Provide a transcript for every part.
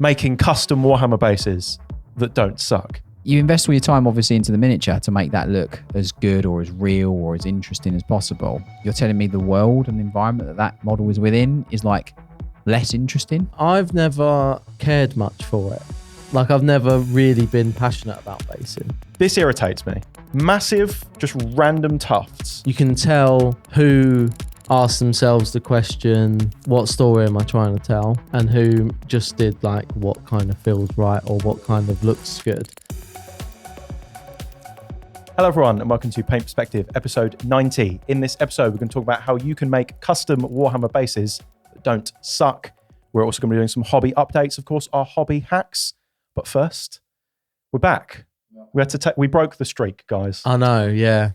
making custom Warhammer bases that don't suck. You invest all your time, obviously, into the miniature to make that look as good or as real or as interesting as possible. You're telling me the world and the environment that model is within is like less interesting? I've never cared much for it. Like, I've never really been passionate about basing. This irritates me. Massive, just random tufts. You can tell who asked themselves the question, what story am I trying to tell? And who just did like what kind of feels right or what kind of looks good. Hello everyone and welcome to Paint Perspective, episode 90. In this episode, we're going to talk about how you can make custom Warhammer bases that don't suck. We're also going to be doing some hobby updates, of course, our hobby hacks. But first, we're back. We broke the streak, guys. I know, yeah.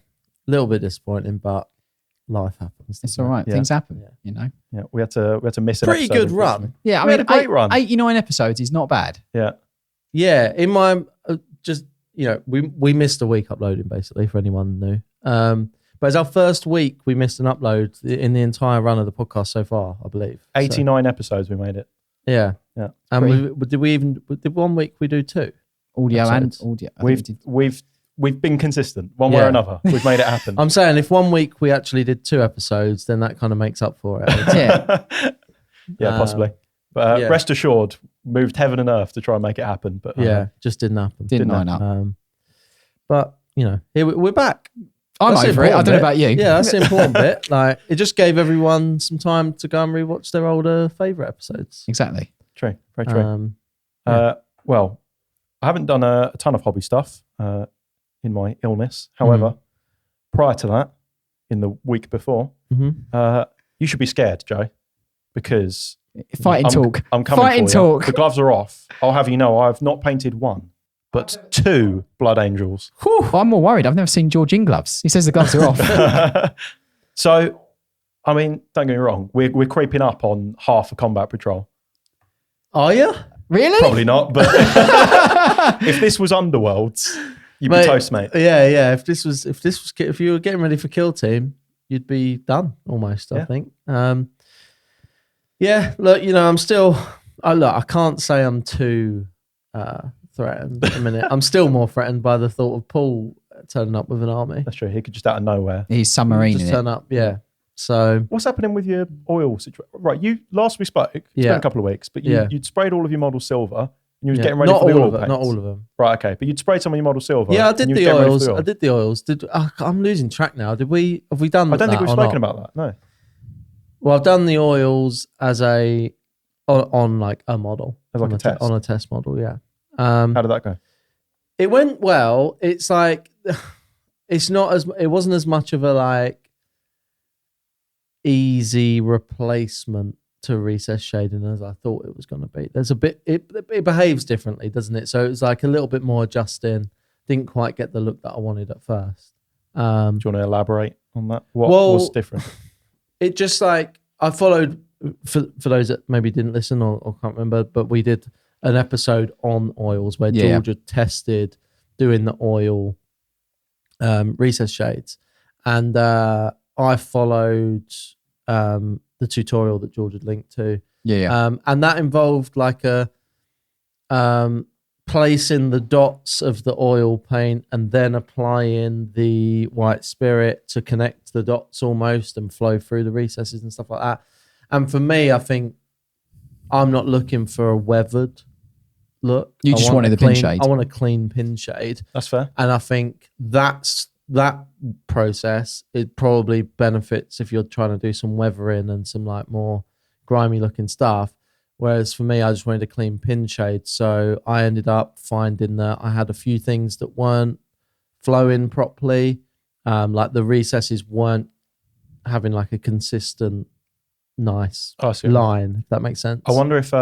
A little bit disappointing, but life happens. It's all right. Yeah. Things happen, you know. Yeah, we had to miss an Pretty episode. good run. Yeah, I We mean, had a great run. 89 episodes is not bad. Yeah. Yeah, in my we missed a week uploading basically for anyone new. But it's our first week we missed an upload in the entire run of the podcast so far, I believe. 89 episodes we made it. Yeah. Yeah. And did 1 week we do 2? Audio episodes. and audio. I think We've been consistent one way or another. We've made it happen. I'm saying if 1 week we actually did 2 episodes, then that kind of makes up for it. Yeah. Possibly. But rest assured, moved heaven and earth to try and make it happen. But just didn't happen. Didn't line up. But you know, here we're back. I'm That's over it. I don't know about you. Yeah, that's the important bit. Like, it just gave everyone some time to go and rewatch their older favourite episodes. Exactly. True. Very true. Well, I haven't done a ton of hobby stuff in my illness. However, prior to that, in the week before, you should be scared, Joe, because Fighting talk. I'm coming Fighting for you. talk. The gloves are off. I'll have you know I've not painted one, but 2 blood angels. Whew, I'm more worried. I've never seen George in gloves. He says the gloves are off. So, I mean, don't get me wrong. We're creeping up on half a combat patrol. Are you? Really? Probably not, but if this was Underworlds, you'd be toast, mate. Yeah. If you were getting ready for Kill Team, you'd be done almost. I think. Look, I'm still. I can't say I'm too threatened at the minute. I'm still more threatened by the thought of Paul turning up with an army. That's true. He could just out of nowhere. He's submarine Just in turn it. up. Yeah. So what's happening with your oil situation? Right, last we spoke, it's been a couple of weeks, but you'd sprayed all of your models silver and you was getting ready for the oil paints. Not all of them. Right, okay, but you'd sprayed some of your models silver. Yeah, I did and you was the getting ready oils. for I did the oils. I'm losing track now. Have we done that? I don't think we've or spoken not? about that. No. Well, I've done the oils as on like a model. As like a test. On a test model, yeah. How did that go? It went well. It's like it wasn't as much of a like easy replacement to recess shading as I thought it was going to be. There's a bit it behaves differently, doesn't it? So it was like a little bit more adjusting. Didn't quite get the look that I wanted at first. Do you want to elaborate on that? What well, was different? It just like I followed for those that maybe didn't listen or can't remember, but we did an episode on oils where George had tested doing the oil recess shades, and I followed the tutorial that George had linked to. And that involved like a placing the dots of the oil paint and then applying the white spirit to connect the dots almost and flow through the recesses and stuff like that. And for me, I think I'm not looking for a weathered look. You just wanted the pin shade. I want a clean pin shade. That's fair. And I think that process, it probably benefits if you're trying to do some weathering and some like more grimy looking stuff. Whereas for me, I just wanted a clean pin shade. So I ended up finding that I had a few things that weren't flowing properly. Like the recesses weren't having like a consistent, nice line, if that makes sense. I wonder if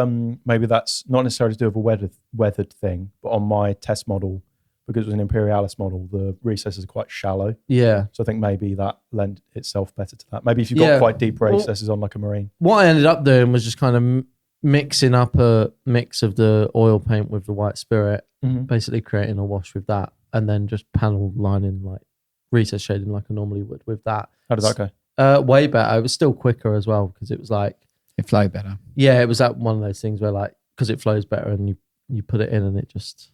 maybe that's not necessarily to do with a weathered thing, but on my test model, because it was an Imperialis model, the recesses are quite shallow. Yeah. So I think maybe that lent itself better to that. Maybe if you've got quite deep recesses on like a marine. What I ended up doing was just kind of mixing up a mix of the oil paint with the white spirit, basically creating a wash with that, and then just panel lining, like recess shading like I normally would with that. How did that go? Way better. It was still quicker as well because it was like... It flowed better. Yeah, it was that one of those things where like because it flows better, and you put it in and it just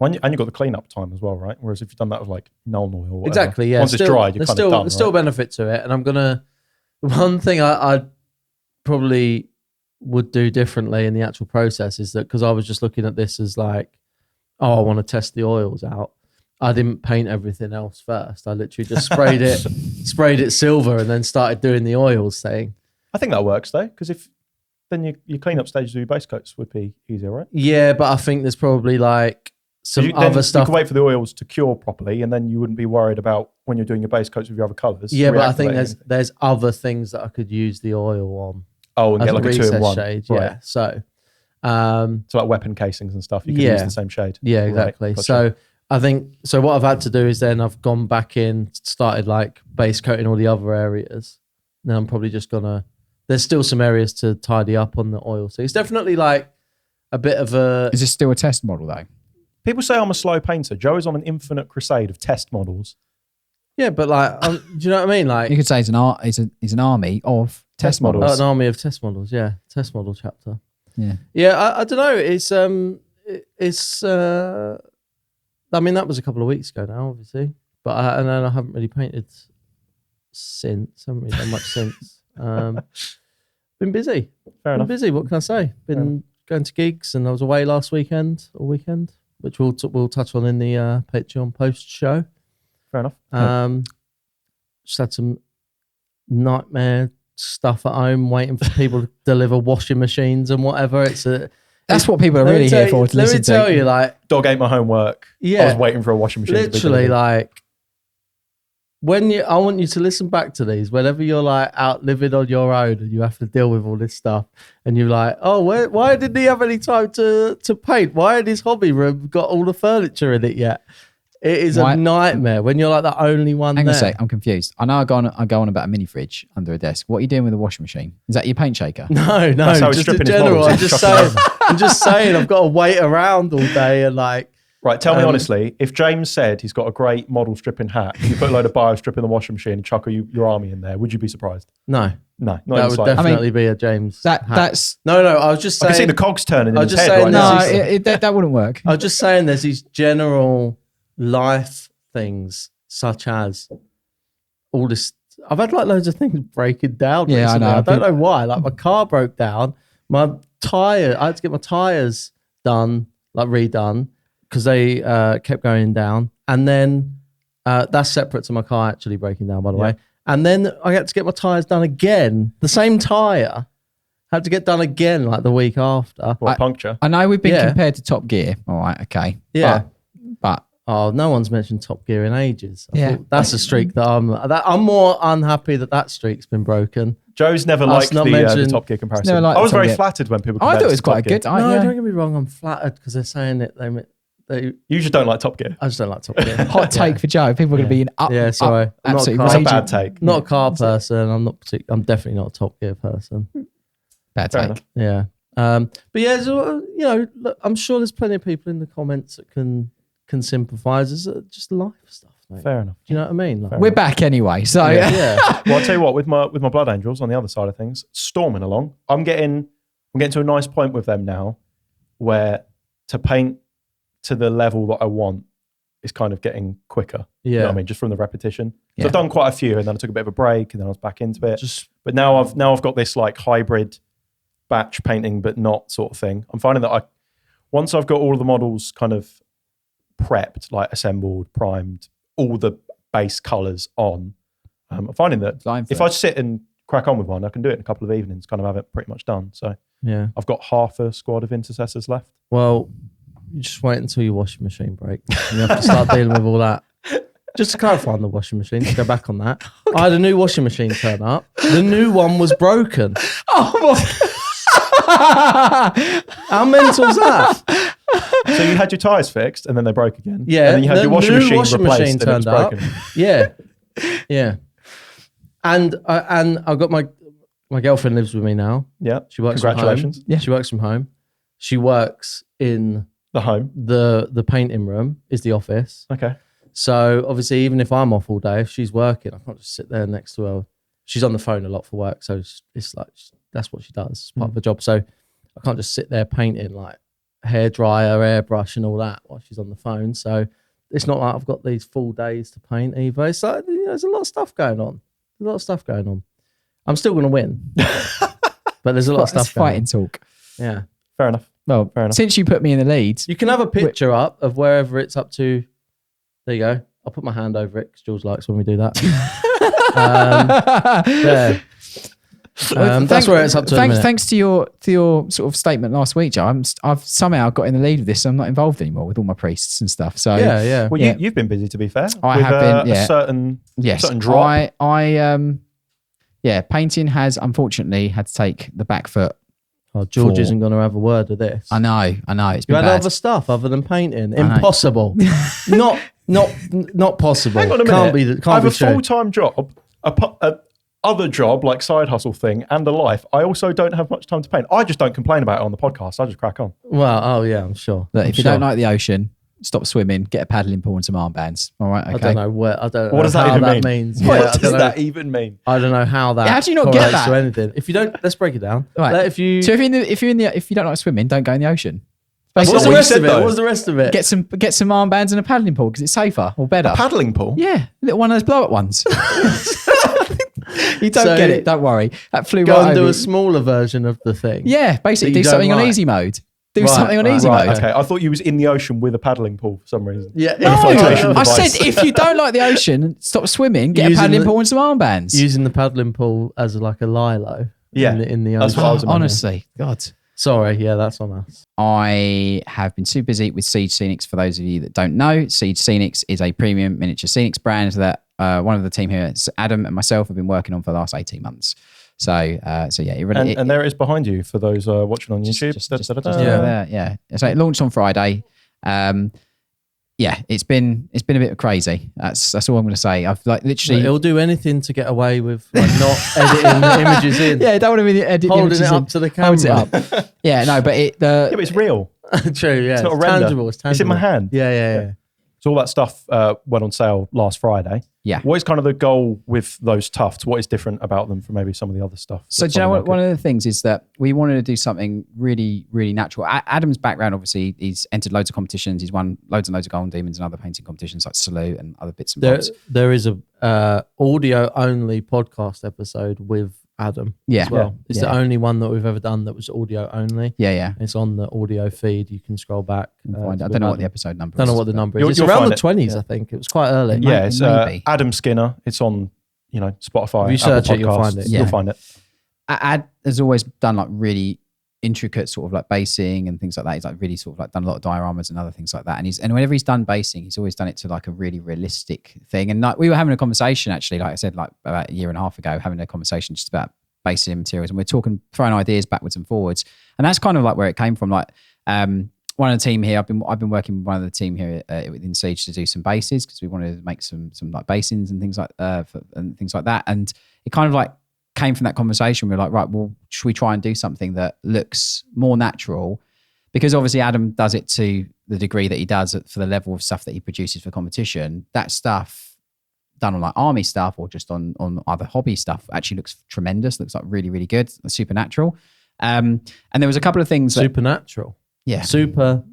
And you've got the cleanup time as well, right? Whereas if you've done that with like Nuln oil or whatever, exactly, yeah. once it's dried, you're there's kind of done, there's still benefit to it, and one thing I probably would do differently in the actual process is that, because I was just looking at this as like, oh, I want to test the oils out. I didn't paint everything else first. I literally just sprayed it silver and then started doing the oils thing. I think that works though, because if then your cleanup stages of your base coats would be easier, right? Yeah, but I think there's probably like some other stuff. You could wait for the oils to cure properly, and then you wouldn't be worried about when you're doing your base coats with your other colours. Yeah, but I think there's other things that I could use the oil on. Oh, and get like a 2-in-1 shade. right. Yeah, so like weapon casings and stuff, you can use the same shade. Yeah, exactly. Right, gotcha. So I think what I've had to do is then I've gone back in, started like base coating all the other areas. Then I'm probably just gonna. There's still some areas to tidy up on the oil, so it's definitely like a bit of a. Is this still a test model though? People say I'm a slow painter. Joe is on an infinite crusade of test models. Yeah, but like, do you know what I mean? Like, you could say it's an army of test models. An army of test models. Yeah, test model chapter. Yeah. Yeah, I don't know. It's. I mean, that was a couple of weeks ago now, obviously, but and then I haven't really painted since. I haven't really done much since. Been busy. Fair enough. Been busy. What can I say? Been going to gigs, and I was away last weekend, which we'll touch on in the Patreon post show. Fair enough. Just had some nightmare stuff at home, waiting for people to deliver washing machines and whatever. That's what people are really here for. To listen to. Let me tell you, like, dog ate my homework. Yeah, I was waiting for a washing machine. Literally, like, I want you to listen back to these whenever you're like out living on your own and you have to deal with all this stuff, and you're like, oh, why didn't he have any time to paint? Why had his hobby room got all the furniture in it yet? It is a nightmare when you're like the only one there. Hang on a sec, I'm confused. I know I go on about a mini fridge under a desk. What are you doing with a washing machine? Is that your paint shaker? No, just in general. I'm just saying I've got to wait around all day and like. Right, tell me honestly, if James said he's got a great model stripping hat, you put a load of bio strip in the washing machine and chuck your army in there, would you be surprised? No. Not that would definitely be a James hat. That's... No, I was just saying... I can see the cogs turning in his head right now. No, that wouldn't work. I was just saying there's these general life things, such as all this... I've had like loads of things breaking down recently. I know. I don't know why. Like my car broke down, I had to get my tyres done, like redone, because they kept going down. And then that's separate to my car actually breaking down, by the way. And then I had to get my tyres done again. The same tyre had to get done again like the week after. What, puncture? I know we've been compared to Top Gear. All right, okay. Yeah. But oh, no one's mentioned Top Gear in ages. That's a streak that I'm more unhappy that streak's been broken. Joe's never liked the Top Gear comparison. I was very flattered when people compared I thought it was quite good. No, don't get me wrong. I'm flattered because they're saying it. You just don't like Top Gear. I just don't like Top Gear. Hot take for Joe. People are going to be in up. Yeah, sorry. Absolutely. That's a bad take. Not a car person. I'm definitely not a Top Gear person. Bad take. Yeah. But yeah, so, look, I'm sure there's plenty of people in the comments that can sympathise. It's just life stuff, mate. Fair enough. Do you know what I mean? Like, we're back anyway, so yeah. Well, I'll tell you what. With my Blood Angels on the other side of things, storming along. I'm getting to a nice point with them now, where to paint to the level that I want is kind of getting quicker. Yeah. You know what I mean? Just from the repetition. So I've done quite a few, and then I took a bit of a break, and then I was back into it. But now I've got this like hybrid batch painting, but not sort of thing. I'm finding that once I've got all of the models kind of prepped, like assembled, primed, all the base colours on, I'm finding that if I sit and crack on with one, I can do it in a couple of evenings, kind of have it pretty much done. So yeah, I've got half a squad of intercessors left. Well, you just wait until your washing machine breaks. You have to start dealing with all that. Just to clarify on the washing machine, to go back on that, I had a new washing machine turn up. The new one was broken. Oh my! How mental's that? So you had your tyres fixed and then they broke again. Yeah. And then you had your washing machine replaced and it was broken. Yeah. Yeah. And I've got my girlfriend lives with me now. Yeah. She works Congratulations. From home. Yeah. She works from home. She works in the home. The painting room is the office. Okay. So obviously, even if I'm off all day, if she's working, I can't just sit there next to her. She's on the phone a lot for work, so it's like that's what she does. It's part of the job. So I can't just sit there painting like hairdryer, airbrush, and all that while she's on the phone. So it's not like I've got these full days to paint either. It's like, there's a lot of stuff going on. I'm still going to win, but there's a lot of stuff going fighting on. talk. Yeah. Fair enough. Well, Fair enough. since you put me in the lead, You can have a picture up of wherever it's up to. There you go. I'll put my hand over it because Jules likes when we do that. There. That's where it's up to. Thanks to your sort of statement last week, Joe. I've somehow got in the lead with this. So I'm not involved anymore with all my priests and stuff. So Yeah. Well, Yeah. you've been busy, to be fair. I with, have been, yeah. A certain drop. Painting has unfortunately had to take the back foot. Oh, George For- isn't going to have a word of this. I know. It's You been had bad. other stuff other than painting. know. Impossible. not possible. Hang on a minute. Can't be. I Can't have be a true. full-time job, a other job like side hustle thing, and a life. I also don't have much time to paint. I just don't complain about it on the podcast. I just crack on. Well, oh yeah, I'm sure. Look, I'm if you sure. don't like the ocean, stop swimming, get a paddling pool and some armbands. All right, okay. I don't know what. I don't. What know does that how even that mean? means. What Yeah, I does don't know. that even mean? I don't know how that. How do you not get correlates that? to anything? If you don't, let's break it down. Right. Like, if you. So if you don't like swimming, don't go in the ocean. That's What's not the what you rest said, of it? though. What's the rest of it? Get some armbands and a paddling pool because it's safer or better. A paddling pool? Yeah, little one of those blow up ones. You don't So- get it. Don't worry. That flew Go right and do over. a smaller version of the thing. Yeah, basically that you do something don't on like. easy mode. Do Right, something on right, easy Right, mode. okay. I thought you was in the ocean with a paddling pool for some reason. Yeah. No, flotation I device. said if you don't like the ocean, stop swimming, get a Using paddling the- pool and some armbands. Using the paddling pool as like a lilo. Yeah, In the that's ocean. what I was imagining. Honestly, God. Sorry. Yeah, that's on us. I have been super busy with Siege Scenics. For those of you that don't know, Siege Scenics is a premium miniature scenics brand that one of the team here, Adam and myself, have been working on for the last 18 months. So yeah, it really, And there it is behind you for those watching on YouTube. Just Da-da-da-da. there, yeah. So it launched on Friday. Yeah, it's been a bit crazy. That's all I'm going to say. I've like literally. It'll do anything to get away with like not editing the images in. Yeah, don't want to be editing Holding images it up in. to the Holds it camera. up. Yeah, no, but Yeah, but it's real. True. Yeah. It's not a render. tangible. It's tangible. It's in my hand. Yeah. So all that stuff went on sale last Friday. Yeah. What is kind of the goal with those tufts? What is different about them from maybe some of the other stuff? So do you know what? One of the things is that we wanted to do something really, really natural. Adam's background, obviously, he's entered loads of competitions. He's won loads and loads of Golden Demons and other painting competitions like Salute and other bits and bobs. There is a audio only podcast episode with Adam Yeah. as well. It's Yeah. the only one that we've ever done that was audio only. Yeah. It's on the audio feed. You can scroll back. I with don't know what the Adam. episode number Don't is. know what the but- number is. You'll- It's you'll around find the it. 20s, Yeah. I think. It was quite early. It Yeah, it's maybe. Adam Skinner. It's on, Spotify. If you search Apple it, you'll find Podcasts. it. Yeah. You'll find it. Ad has always done like really intricate sort of like basing and things like that. He's like really sort of like done a lot of dioramas and other things like that. And whenever he's done basing, he's always done it to like a really realistic thing. And like we were having a conversation actually, like I said, like about a year and a half ago, having a conversation just about basing materials, and we're talking, throwing ideas backwards and forwards. And that's kind of like where it came from. Like one of the team here, I've been working with one of the team here within Siege to do some bases because we wanted to make some like basins and things like that. And it kind of like came from that conversation. We were like, right, well, should we try and do something that looks more natural? Because obviously Adam does it to the degree that he does for the level of stuff that he produces for competition. That stuff done on like army stuff or just on other hobby stuff actually looks tremendous. Looks like really, really good. Supernatural. And there was a couple of things that, Supernatural. yeah, Super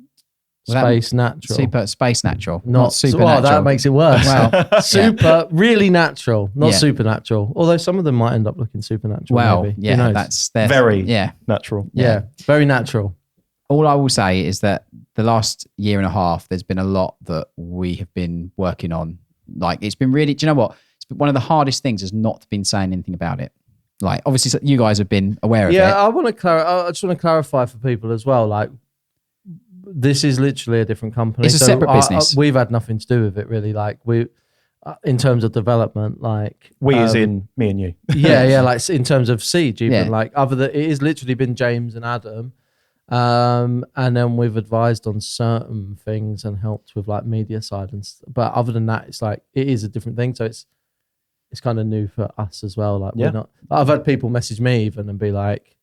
space natural. super space natural, Not supernatural. Oh, that makes it worse. Well, Super, really natural, not Yeah. supernatural. Although some of them might end up looking supernatural. well, maybe. Who yeah, knows? that's their, Very yeah. natural. yeah, very natural. All I will say is that the last year and a half, there's been a lot that we have been working on. Like it's been really, do you know what? It's been one of the hardest things has not been saying anything about it. Like obviously you guys have been aware of it. Yeah, I just want to clarify for people as well. Like this is literally a different company. It's a separate business. We've had nothing to do with it really. Like in terms of development, like We as in me and you. yeah, like in terms of Siege, even Yeah. like it has literally been James and Adam, and then we've advised on certain things and helped with like media side but other than that, it's like it is a different thing. So it's kind of new for us as well. Like Yeah. we're not. I've had people message me even and be like,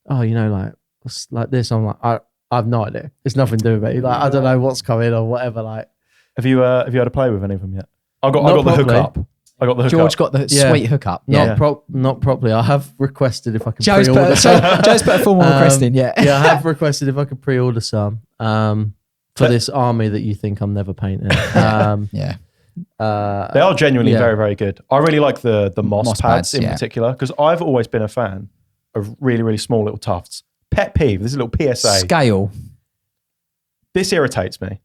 "Oh, like what's like this?" I'm like, I have no idea. It's nothing to do with me. Like I don't know what's coming or whatever. Like Have you had a play with any of them yet? I got Not the properly. hookup. I got the hookup. George got the Yeah. sweet hookup. Not properly. I have requested if I could Joe's pre-order some. Joe's put a formal request in, yeah. Yeah, I have requested if I could pre-order some for this army that you think I'm never painting. Yeah. They are genuinely yeah. very, very good. I really like the moss Moss pads pads, in yeah. particular because I've always been a fan of really, really small little tufts. Pet peeve. This is a little PSA. Scale. This irritates me.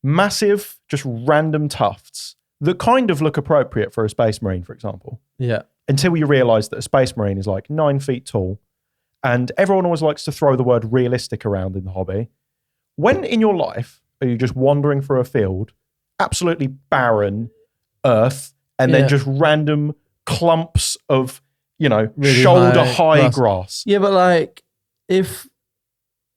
Massive, just random tufts that kind of look appropriate for a Space Marine, for example. Yeah. Until you realise that a Space Marine is like 9 feet tall, and everyone always likes to throw the word realistic around in the hobby. When in your life are you just wandering through a field, absolutely barren earth, and then just random clumps of, Really shoulder high high grass. grass? Yeah, but like if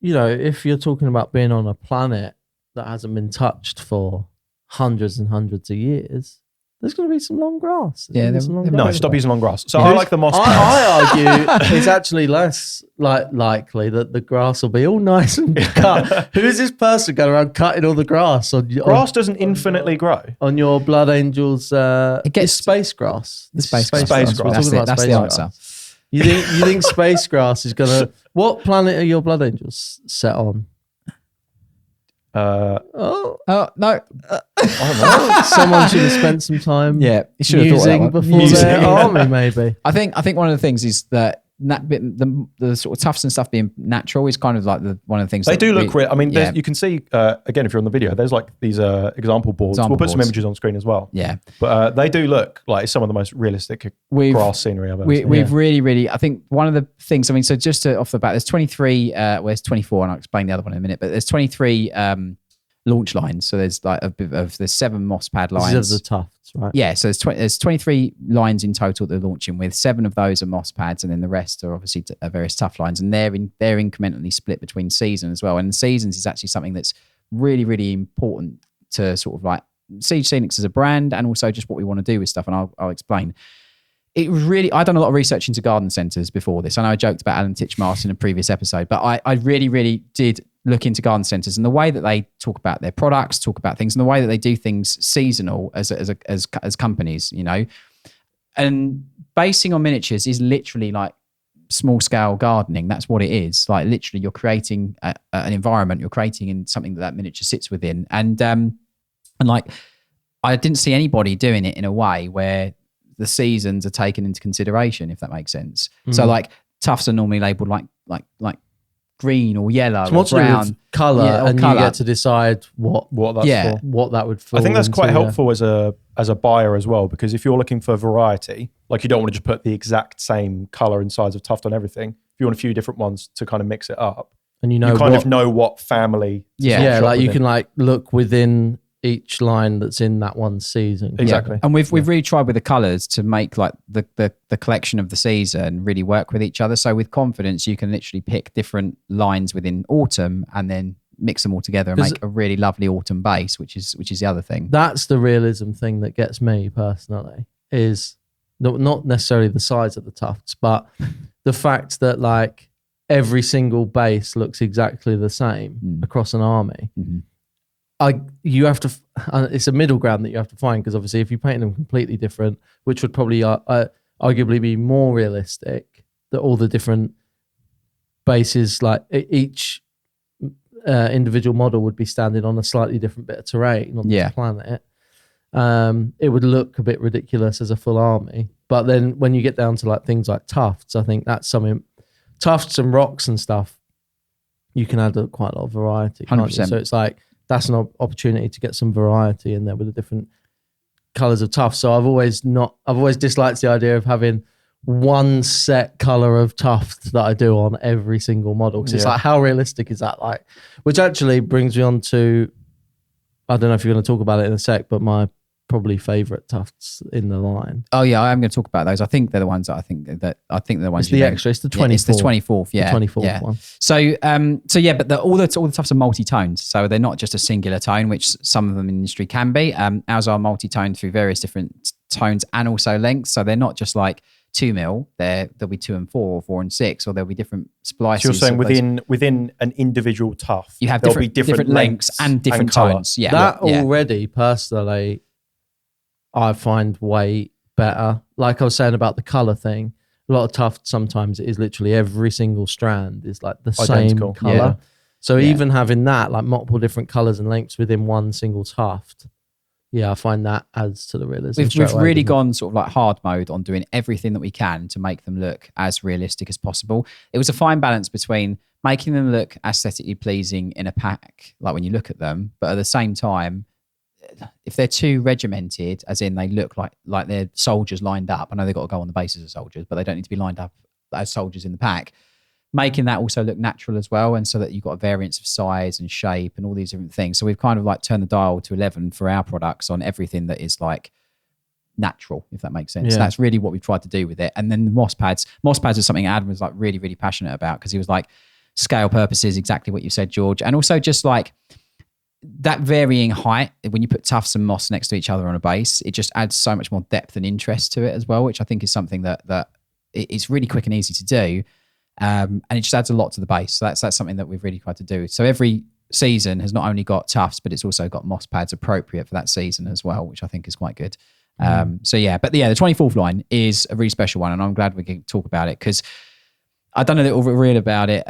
you're talking about being on a planet that hasn't been touched for hundreds and hundreds of years, there's going to be some long grass. No, stop using long grass. So I like the moss pads. I argue it's actually less likely that the grass will be all nice and cut. Who is this person going around cutting all the grass on your Grass doesn't infinitely grow. on your Blood Angels? It gets- it's space grass. The space Space grass. grass. That's, We're talking about that's the space answer. grass. You think space grass is gonna? What planet are your Blood Angels set on? Uh, Oh, No. someone should have spent some time. Yeah, you should have thought of that using one. before Musing, their yeah. army, maybe. I think one of the things is that the sort of tufts and stuff being natural is kind of like one of the things they that do look real. I mean, yeah. you can see, again, if you're on the video, there's like these example boards. Example We'll put some boards. images on screen as well. Yeah. But they do look like some of the most realistic grass scenery I've ever seen. We've really, I think one of the things, I mean, so just off the bat, there's 23, there's 24, and I'll explain the other one in a minute, but there's 23 launch lines. So there's like there's 7 moss pad lines. These are the tufts, right? Yeah, so there's 23 lines in total that they're launching with. 7 of those are moss pads, and then the rest are obviously various tough lines, and they're incrementally split between season as well. And the seasons is actually something that's really, really important to sort of like see Scenics as a brand, and also just what we want to do with stuff. And I'll explain. It was really, I'd done a lot of research into garden centres before this. I know I joked about Alan Titchmarsh in a previous episode, but I really, really did look into garden centres and the way that they talk about their products, talk about things, and the way that they do things seasonal as companies, and basing on miniatures is literally like small scale gardening. That's what it is. Like literally, you're creating an environment. You're creating in something that miniature sits within, and like I didn't see anybody doing it in a way where the seasons are taken into consideration, if that makes sense. So like tufts are normally labelled like green or yellow So or what's to do brown. with colour, Yeah, or and colour. you get to decide what that's Yeah. for. what that would fall I think that's quite into, yeah. helpful as a buyer as well, because if you're looking for variety, like you don't want to just put the exact same color and size of tuft on everything. If you want a few different ones to kind of mix it up, And you you kind what, of know what family. to Yeah. sort of yeah, shop like you within. can like look within each line that's in that one season. Exactly. And we've really tried with the colours to make like the collection of the season really work with each other. So with confidence, you can literally pick different lines within autumn and then mix them all together and 'Cause- make a really lovely autumn base, which is the other thing. That's the realism thing that gets me personally, is not necessarily the size of the tufts, but the fact that like every single base looks exactly the same across an army. Mm-hmm. You have to, it's a middle ground that you have to find, because obviously if you paint them completely different, which would probably arguably be more realistic, that all the different bases, like each individual model would be standing on a slightly different bit of terrain on Yeah. this planet. It would look a bit ridiculous as a full army. But then when you get down to like things like tufts, I think that's something, tufts and rocks and stuff, you can add quite a lot of variety. can't you? 100%. So it's like, that's an opportunity to get some variety in there with the different colors of tufts. So I've always disliked the idea of having one set color of tuft that I do on every single model. Because it's Yeah. like, how realistic is that? Like, which actually brings me on to, I don't know if you're going to talk about it in a sec, but my probably favorite tufts in the line. Oh yeah, I am going to talk about those. I think they're the ones that they're the ones. It's the you extra. It's the Yeah, it's the 24th. 24th. Yeah, The 24th yeah. one. So yeah, but all the tufts are multi-toned, so they're not just a singular tone, which some of them in the industry can be. Ours are multi-toned through various different tones and also lengths. So they're not just like 2 mil. There'll be 2 and 4, or 4 and 6, or there'll be different splices. So you're saying of those. within an individual tuft, You have there'll be different lengths and different colour. tones. Yeah, That yeah. already, personally, I find way better. Like I was saying about the color thing, a lot of tuft sometimes it is literally every single strand is like the Identical. same color. Yeah. So Yeah. even having that, like multiple different colors and lengths within one single tuft, yeah, I find that adds to the realism. We've really gone sort of like hard mode on doing everything that we can to make them look as realistic as possible. It was a fine balance between making them look aesthetically pleasing in a pack, like when you look at them, but at the same time, if they're too regimented, as in they look like they're soldiers lined up. I know they've got to go on the basis of soldiers, but they don't need to be lined up as soldiers in the pack. Making that also look natural as well, and so that you've got a variance of size and shape and all these different things. So we've kind of like turned the dial to 11 for our products on everything that is like natural, if that makes sense. Yeah. That's really what we've tried to do with it. And then the moss pads is something Adam was like really, really passionate about, because he was like, scale purposes, exactly what you said, George. And also just like that varying height, when you put tufts and moss next to each other on a base, it just adds so much more depth and interest to it as well, which I think is something that it's really quick and easy to do. And it just adds a lot to the base. So that's something that we've really tried to do. So every season has not only got tufts, but it's also got moss pads appropriate for that season as well, which I think is quite good. So yeah, but yeah, the 24th line is a really special one, and I'm glad we can talk about it, because I've done a little reel about it,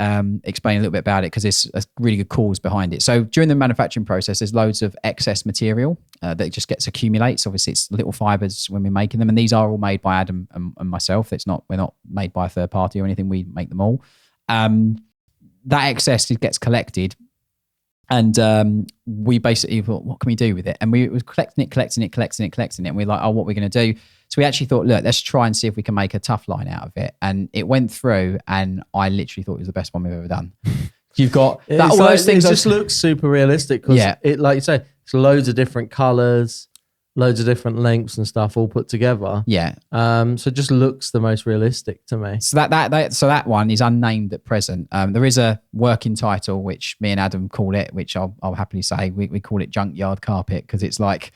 explain a little bit about it, because there's a really good cause behind it. So during the manufacturing process, there's loads of excess material that just gets accumulates. Obviously, it's little fibers when we're making them, and these are all made by Adam and myself. We're not made by a third party or anything. We make them all. That excess gets collected, and we basically thought, what can we do with it? And we were collecting it, and we're like, oh, what are we going to do? So we actually thought, look, let's try and see if we can make a tough line out of it. And it went through, and I literally thought it was the best one we've ever done. You've got that, all those things. It just looks super realistic, because it, like you say, it's loads of different colors, loads of different lengths and stuff all put together. Yeah. So it just looks the most realistic to me. So that one is unnamed at present. There is a working title which me and Adam call it, which I'll happily say. We call it junkyard carpet, because it's like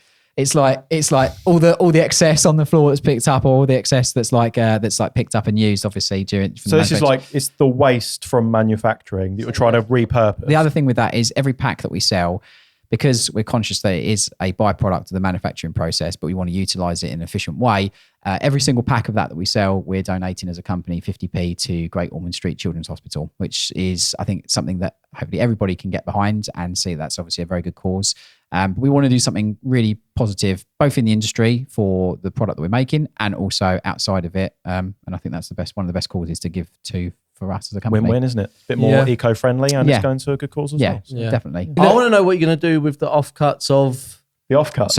all the excess on the floor that's picked up, or all the excess that's picked up and used, obviously during. So this is like, it's the waste from manufacturing that you're trying to repurpose. The other thing with that is every pack that we sell, because we're conscious that it is a byproduct of the manufacturing process, but we want to utilize it in an efficient way. Every single pack of that we sell, we're donating as a company 50p to Great Ormond Street Children's Hospital, which is, I think, something that hopefully everybody can get behind and see that's obviously a very good cause. But we want to do something really positive, both in the industry for the product that we're making and also outside of it. And I think that's one of the best causes to give to for us as a company. Win-win, isn't it? A bit more eco-friendly, and it's going to a good cause as well. Yeah, definitely. I want to know what you're going to do with the offcuts of the offcuts.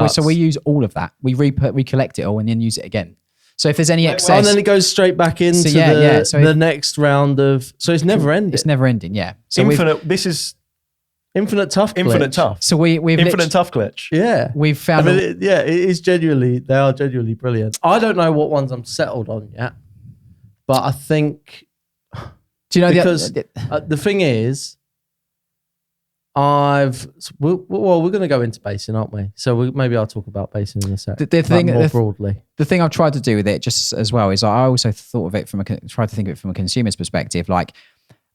So we use all of that. We collect it all and then use it again. So if there's any excess, and then it goes straight back into the next round of. So it's never ending. It's never ending. Yeah. So infinite. This is infinite tough. Infinite tough. So we've infinite tough glitch. Yeah. We've found. it is genuinely. They are genuinely brilliant. I don't know what ones I'm settled on yet, but I think. Do you know the thing is, we're going to go into basing, aren't we? So maybe I'll talk about basing in a sec. More broadly, the thing I've tried to do with it just as well is I also thought of it tried to think of it from a consumer's perspective. Like,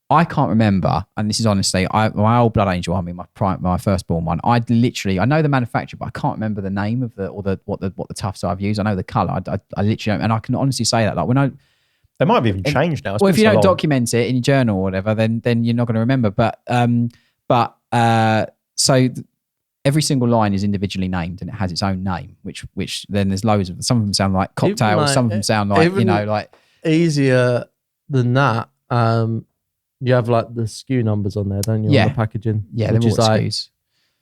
I can't remember, and this is honestly, my old Blood Angel Army, my firstborn one. I know the manufacturer, but I can't remember the name of what the tufts I've used. I know the color. I literally don't, and I can honestly say that. Like they might have even changed now. Well, if you don't document it in your journal or whatever, then you're not going to remember. So every single line is individually named and it has its own name, which then there's loads of them. Some of them sound like cocktails. Some of them sound like, like easier than that. You have like the SKU numbers on there, don't you? Yeah. On the packaging. Yeah, which is like SKUs.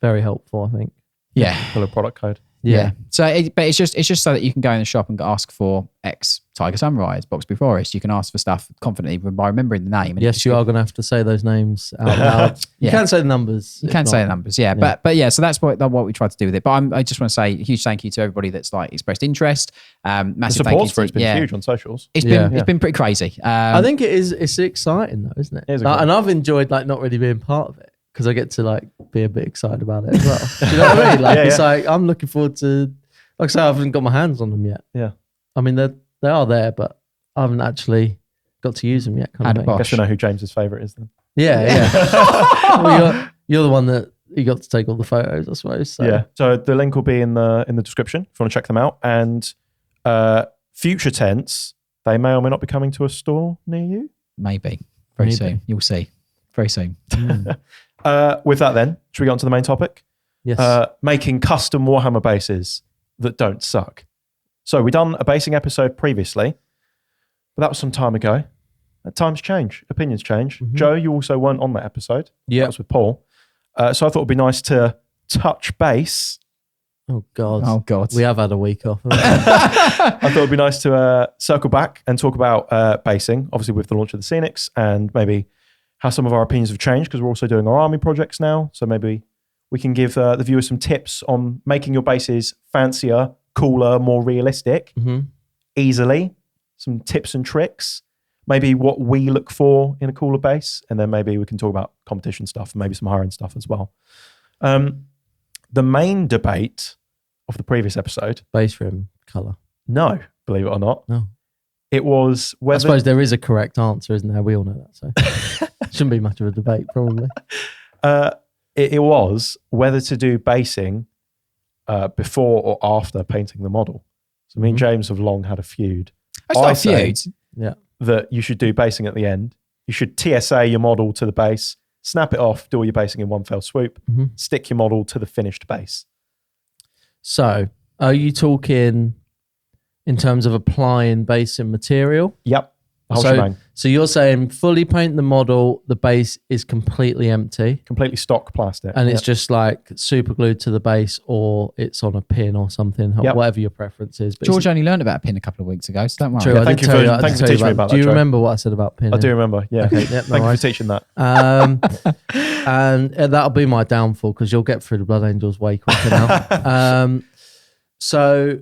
Very helpful, I think. Yeah. For the product code. Yeah. So, but it's just so that you can go in the shop and ask for X Tiger Sunrise, Boxby Forest. You can ask for stuff confidently by remembering the name. And yes, you are going to have to say those names out loud. You can say the numbers. You can say the numbers, yeah. But yeah, so that's what we tried to do with it. But I just want to say a huge thank you to everybody that's like expressed interest. Massive the support for it's been huge on socials. It's been pretty crazy. I think it's exciting though, isn't it? And I've enjoyed like not really being part of it, because I get to like be a bit excited about it as well. Do you know what I mean? Like it's like I'm looking forward to. Like I say, I haven't got my hands on them yet. Yeah, I mean they are there, but I haven't actually got to use them yet. I guess we know who James's favourite is then. Yeah. Well, you're the one that you got to take all the photos, I suppose. So. Yeah. So the link will be in the description if you want to check them out. And future tense, they may or may not be coming to a store near you. Maybe. Very soon. You'll see. Very soon. With that then, should we get on to the main topic? Yes. Making custom Warhammer bases that don't suck. So we done a basing episode previously, but that was some time ago. Times change, opinions change. Joe, you also weren't on that episode. Yeah. That was with Paul. So I thought it'd be nice to touch base. Oh God. Oh God. We have had a week off. I thought it'd be nice to circle back and talk about basing, obviously with the launch of the Scenics, and maybe how some of our opinions have changed because we're also doing our army projects now. So maybe we can give the viewers some tips on making your bases fancier, cooler, more realistic, easily. Some tips and tricks. Maybe what we look for in a cooler base, and then maybe we can talk about competition stuff and maybe some higher end stuff as well. The main debate of the previous episode, Base rim colour. no, believe it or not, No. it was I whether suppose there is a correct answer, isn't there? We all know that, so shouldn't be much of a debate, probably. it was whether to do basing before or after painting the model. So me and James have long had a feud. It's not I a say feud. Yeah. that you should do basing at the end. You should TSA your model to the base, snap it off, do all your basing in one fell swoop, stick your model to the finished base. So, are you talking in terms of applying basing material? Yep. The whole shebang. So you're saying fully paint the model, the base is completely empty, Completely stock plastic. and it's just like super glued to the base, or it's on a pin or something, Yep. whatever your preference is. But George only learned about a pin a couple of weeks ago, so don't worry. true, Yeah, I thank did you tell for- you- I thank did you for tell you teaching me about Do that, you Joe. remember what I said about pinning? I do remember, yeah. Okay, yep, no Thank you for worries. teaching that. And that'll be my downfall because you'll get through the Blood Angels way quicker now. So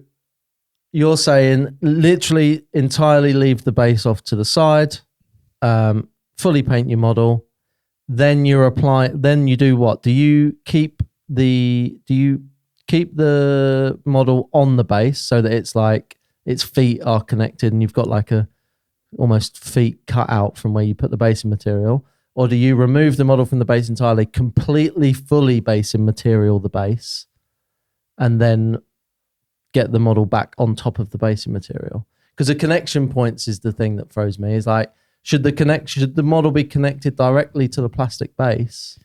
you're saying literally entirely leave the base off to the side, fully paint your model, then you apply. Then you do what? Do you keep the model on the base so that it's like its feet are connected and you've got like a almost feet cut out from where you put the basing material? Or do you remove the model from the base entirely, completely fully basing material the base, and then get the model back on top of the basing material? Because the connection points is the thing that throws me. Is like, should the model be connected directly to the plastic base?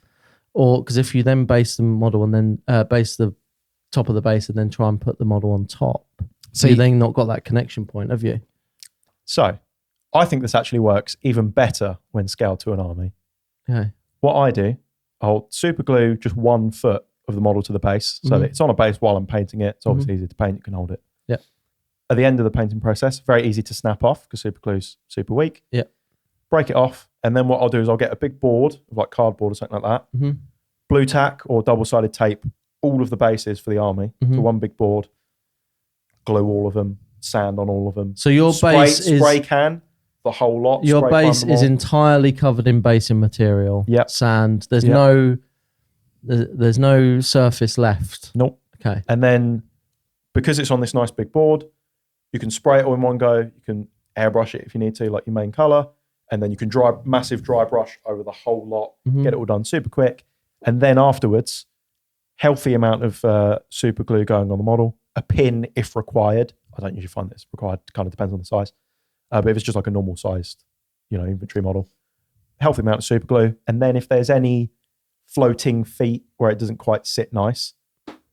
Or because if you then base the model and then base the top of the base and then try and put the model on top, so you then not got that connection point, have you? So I think this actually works even better when scaled to an army. Okay. What I do, I'll super glue just 1 foot of the model to the base so that it's on a base while I'm painting it. It's obviously easy to paint, you can hold it. Yeah. At the end of the painting process, very easy to snap off because super glue's super weak. Yeah. Break it off, and then what I'll do is I'll get a big board of like cardboard or something like that, blue tack or double-sided tape all of the bases for the army to one big board, glue all of them, sand on all of them. So your base is spray can the whole lot. your spray base prime them is all. entirely covered in basing material. Yep. Sand. There's Yep. there's no surface left. Nope. Okay. And then because it's on this nice big board, you can spray it all in one go. You can airbrush it if you need to, like your main color. And then you can massive dry brush over the whole lot, get it all done super quick. And then afterwards, healthy amount of super glue going on the model, a pin if required. I don't usually find this required, kind of depends on the size. But if it's just like a normal sized, infantry model, healthy amount of super glue. And then if there's any floating feet where it doesn't quite sit nice,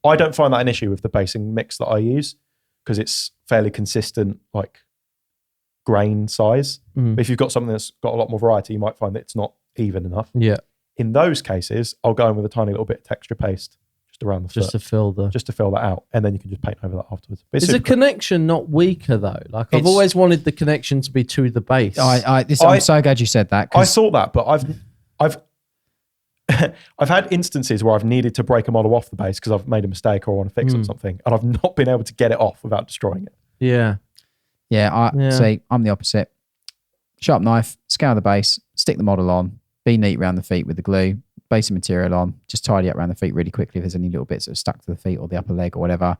I don't find that an issue with the basing mix that I use because it's fairly consistent, like grain size. But if you've got something that's got a lot more variety, you might find that it's not even enough. Yeah. In those cases, I'll go in with a tiny little bit of texture paste just around the Just foot, to fill the. just to fill that out, and then you can just paint over that afterwards. But it's Is the super quick. connection not weaker though? Like I've It's- always wanted the connection to be to the base. I'm so glad you said that. I thought that, but I've I've had instances where I've needed to break a model off the base because I've made a mistake or want to fix it or something, and I've not been able to get it off without destroying it. Yeah. See, I'm the opposite. Sharp knife, scale the base, stick the model on, be neat around the feet with the glue, basing material on, just tidy up around the feet really quickly if there's any little bits that are stuck to the feet or the upper leg or whatever.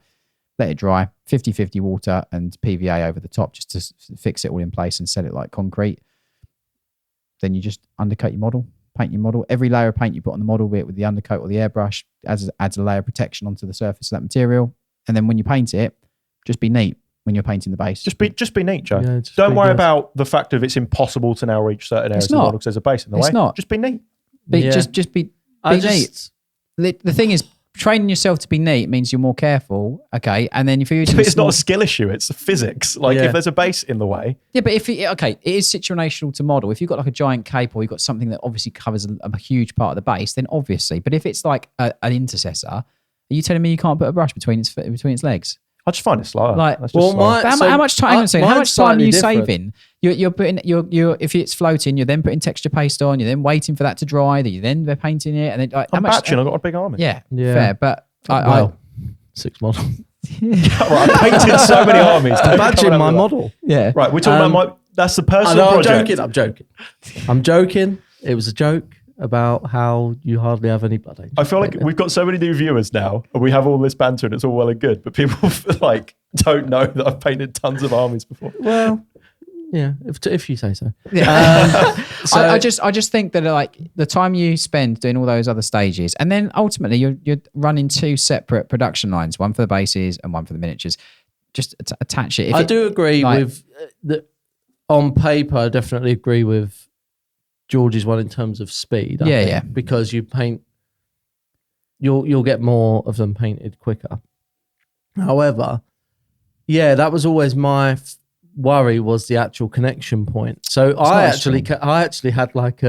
Let it dry, 50-50 water and PVA over the top just to fix it all in place and set it like concrete. Then you just undercut your model, paint your model. Every layer of paint you put on the model, be it with the undercoat or the airbrush, adds a layer of protection onto the surface of that material. And then when you paint it, just be neat when you're painting the base. Just be neat, Joe. Yeah, Don't worry about the fact of it's impossible to now reach certain areas of the model because there's a base in the way. It's not. Just be neat. Just be neat. The thing is, training yourself to be neat means you're more careful, okay? And then if you're using it's not a skill issue, it's physics. Like if there's a base in the way. Yeah, but it is situational to model. If you've got like a giant cape or you've got something that obviously covers a huge part of the base, then obviously. But if it's like an intercessor, are you telling me you can't put a brush between its legs? I just find it slower. Like, That's just slower. how much time? How much time are you saving? You're putting if it's floating, you're then putting texture paste on. You're then waiting for that to dry. They're painting it, and then like, I'm batching. I've got a big army. Yeah, fair. But 6 models. Right, I painted so many armies. Imagine my model. Yeah. Right, we're talking about that's the personal project. I'm joking. It was a joke about how you hardly have any blood. I feel like we've got so many new viewers now, and we have all this banter, and it's all well and good, but people like don't know that I've painted tons of armies before. Well, yeah, if you say so. Yeah. I just think that like the time you spend doing all those other stages, and then ultimately you're running 2 separate production lines, one for the bases and one for the miniatures. Just attach it. I do agree with that. On paper, I definitely agree with George's one in terms of speed. I think, because you paint, you'll get more of them painted quicker. However, that was always my worry, was the actual connection point. So I actually had like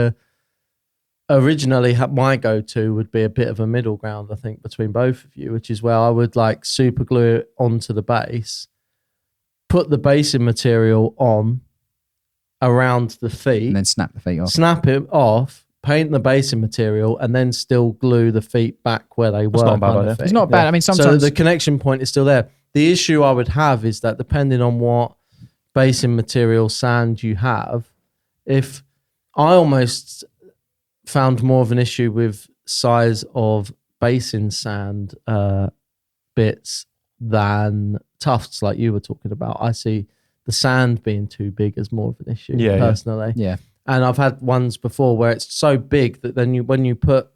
originally my go-to would be a bit of a middle ground, I think, between both of you, which is where I would like super glue it onto the base, put the basing material on around the feet, and then snap the feet off. Snap it off, paint the basing material, and then still glue the feet back where they were. Not a bad idea. It's not bad. I mean, sometimes so the connection point is still there. The issue I would have is that depending on what basing material sand you have, if I almost found more of an issue with size of basing sand bits than tufts, like you were talking about. I see the sand being too big is more of an issue, personally. Yeah. And I've had ones before where it's so big that then when you put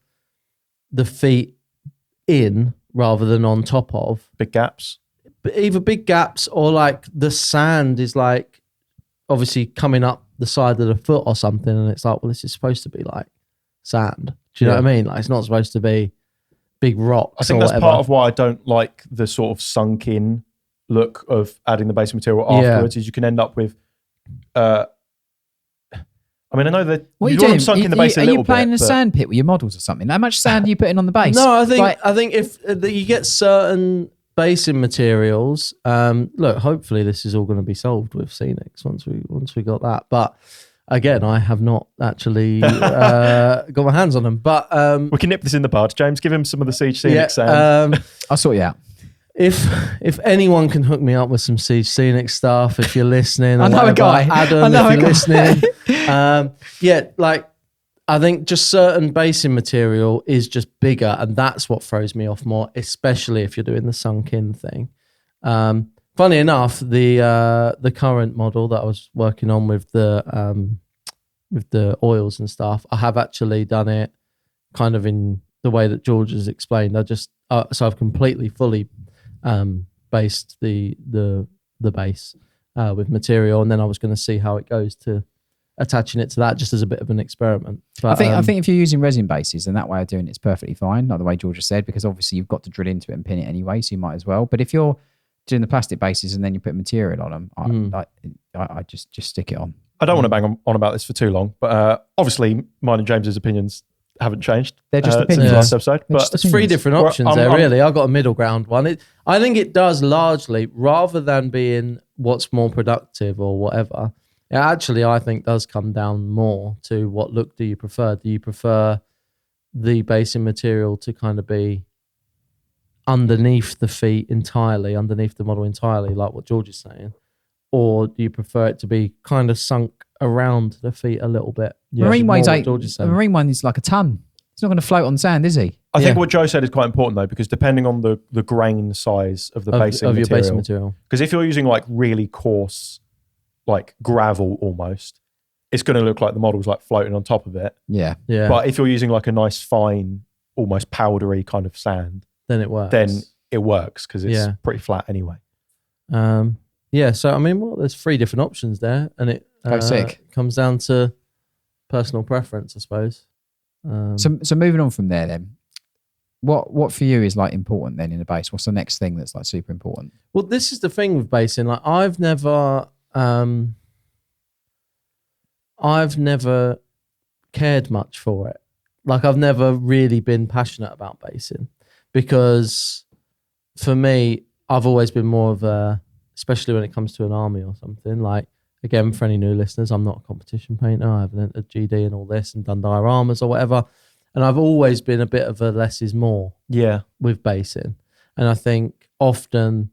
the feet in rather than on top of, Big gaps. either big gaps or like the sand is like obviously coming up the side of the foot or something, and it's like, well, this is supposed to be like sand. Do you know what I mean? Like, it's not supposed to be big rocks. I think that's part of why I don't like the sort of sunk in look of adding the base material afterwards, is you can end up with I mean, I know that you're sunk in the base a little bit. Are you playing a sand pit with your models or something? How much sand are you putting on the base? No, I think if you get certain basing materials, look, hopefully this is all going to be solved with Scenics once we got that. But again, I have not actually got my hands on them. But we can nip this in the bud. James, give him some of the Siege Scenic sand. I'll sort you out. If anyone can hook me up with some Siege Scenic stuff, if you're listening, I know a guy. Adam, if you're listening, like I think just certain basing material is just bigger, and that's what throws me off more, especially if you're doing the sunk in thing. Funny enough, the current model that I was working on with the oils and stuff, I have actually done it kind of in the way that George has explained. I just so I've completely fully based the base with material, and then I was going to see how it goes to attaching it to that, just as a bit of an experiment. But, I think if you're using resin bases, then that way of doing it's perfectly fine, like the way George has said, because obviously you've got to drill into it and pin it anyway, so you might as well. But if you're doing the plastic bases and then you put material on them, I just stick it on. I don't want to bang on about this for too long, but obviously mine and James's opinions haven't changed. They're just since opinions. the last episode. But There's 3 different options really. I've got a middle ground one. I think it does largely, rather than being what's more productive or whatever, it actually, I think, does come down more to what look do you prefer? Do you prefer the basing material to kind of be underneath the feet entirely, underneath the model entirely, like what George is saying? Or do you prefer it to be kind of sunk around the feet a little bit? Yeah. Marine one is like a ton. He's not going to float on sand, is he? I think what Joe said is quite important though, because depending on the grain size of the basing material, because if you're using like really coarse, like gravel almost, it's going to look like the model's like floating on top of it. Yeah. Yeah. But if you're using like a nice fine, almost powdery kind of sand, then it works. then it works because it's Yeah. pretty flat anyway. Yeah. So I mean, well, there's 3 different options there, and it Sick. comes down to personal preference, I suppose. So moving on from there, then, what for you is like important then in a base? What's the next thing that's like super important? Well, this is the thing with basing. Like, I've never cared much for it. Like, I've never really been passionate about basing because for me, I've always been more of a, especially when it comes to an army or something. Like, again, for any new listeners, I'm not a competition painter. I haven't entered GD and all this and done dioramas or whatever. And I've always been a bit of a less is more with basing. And I think often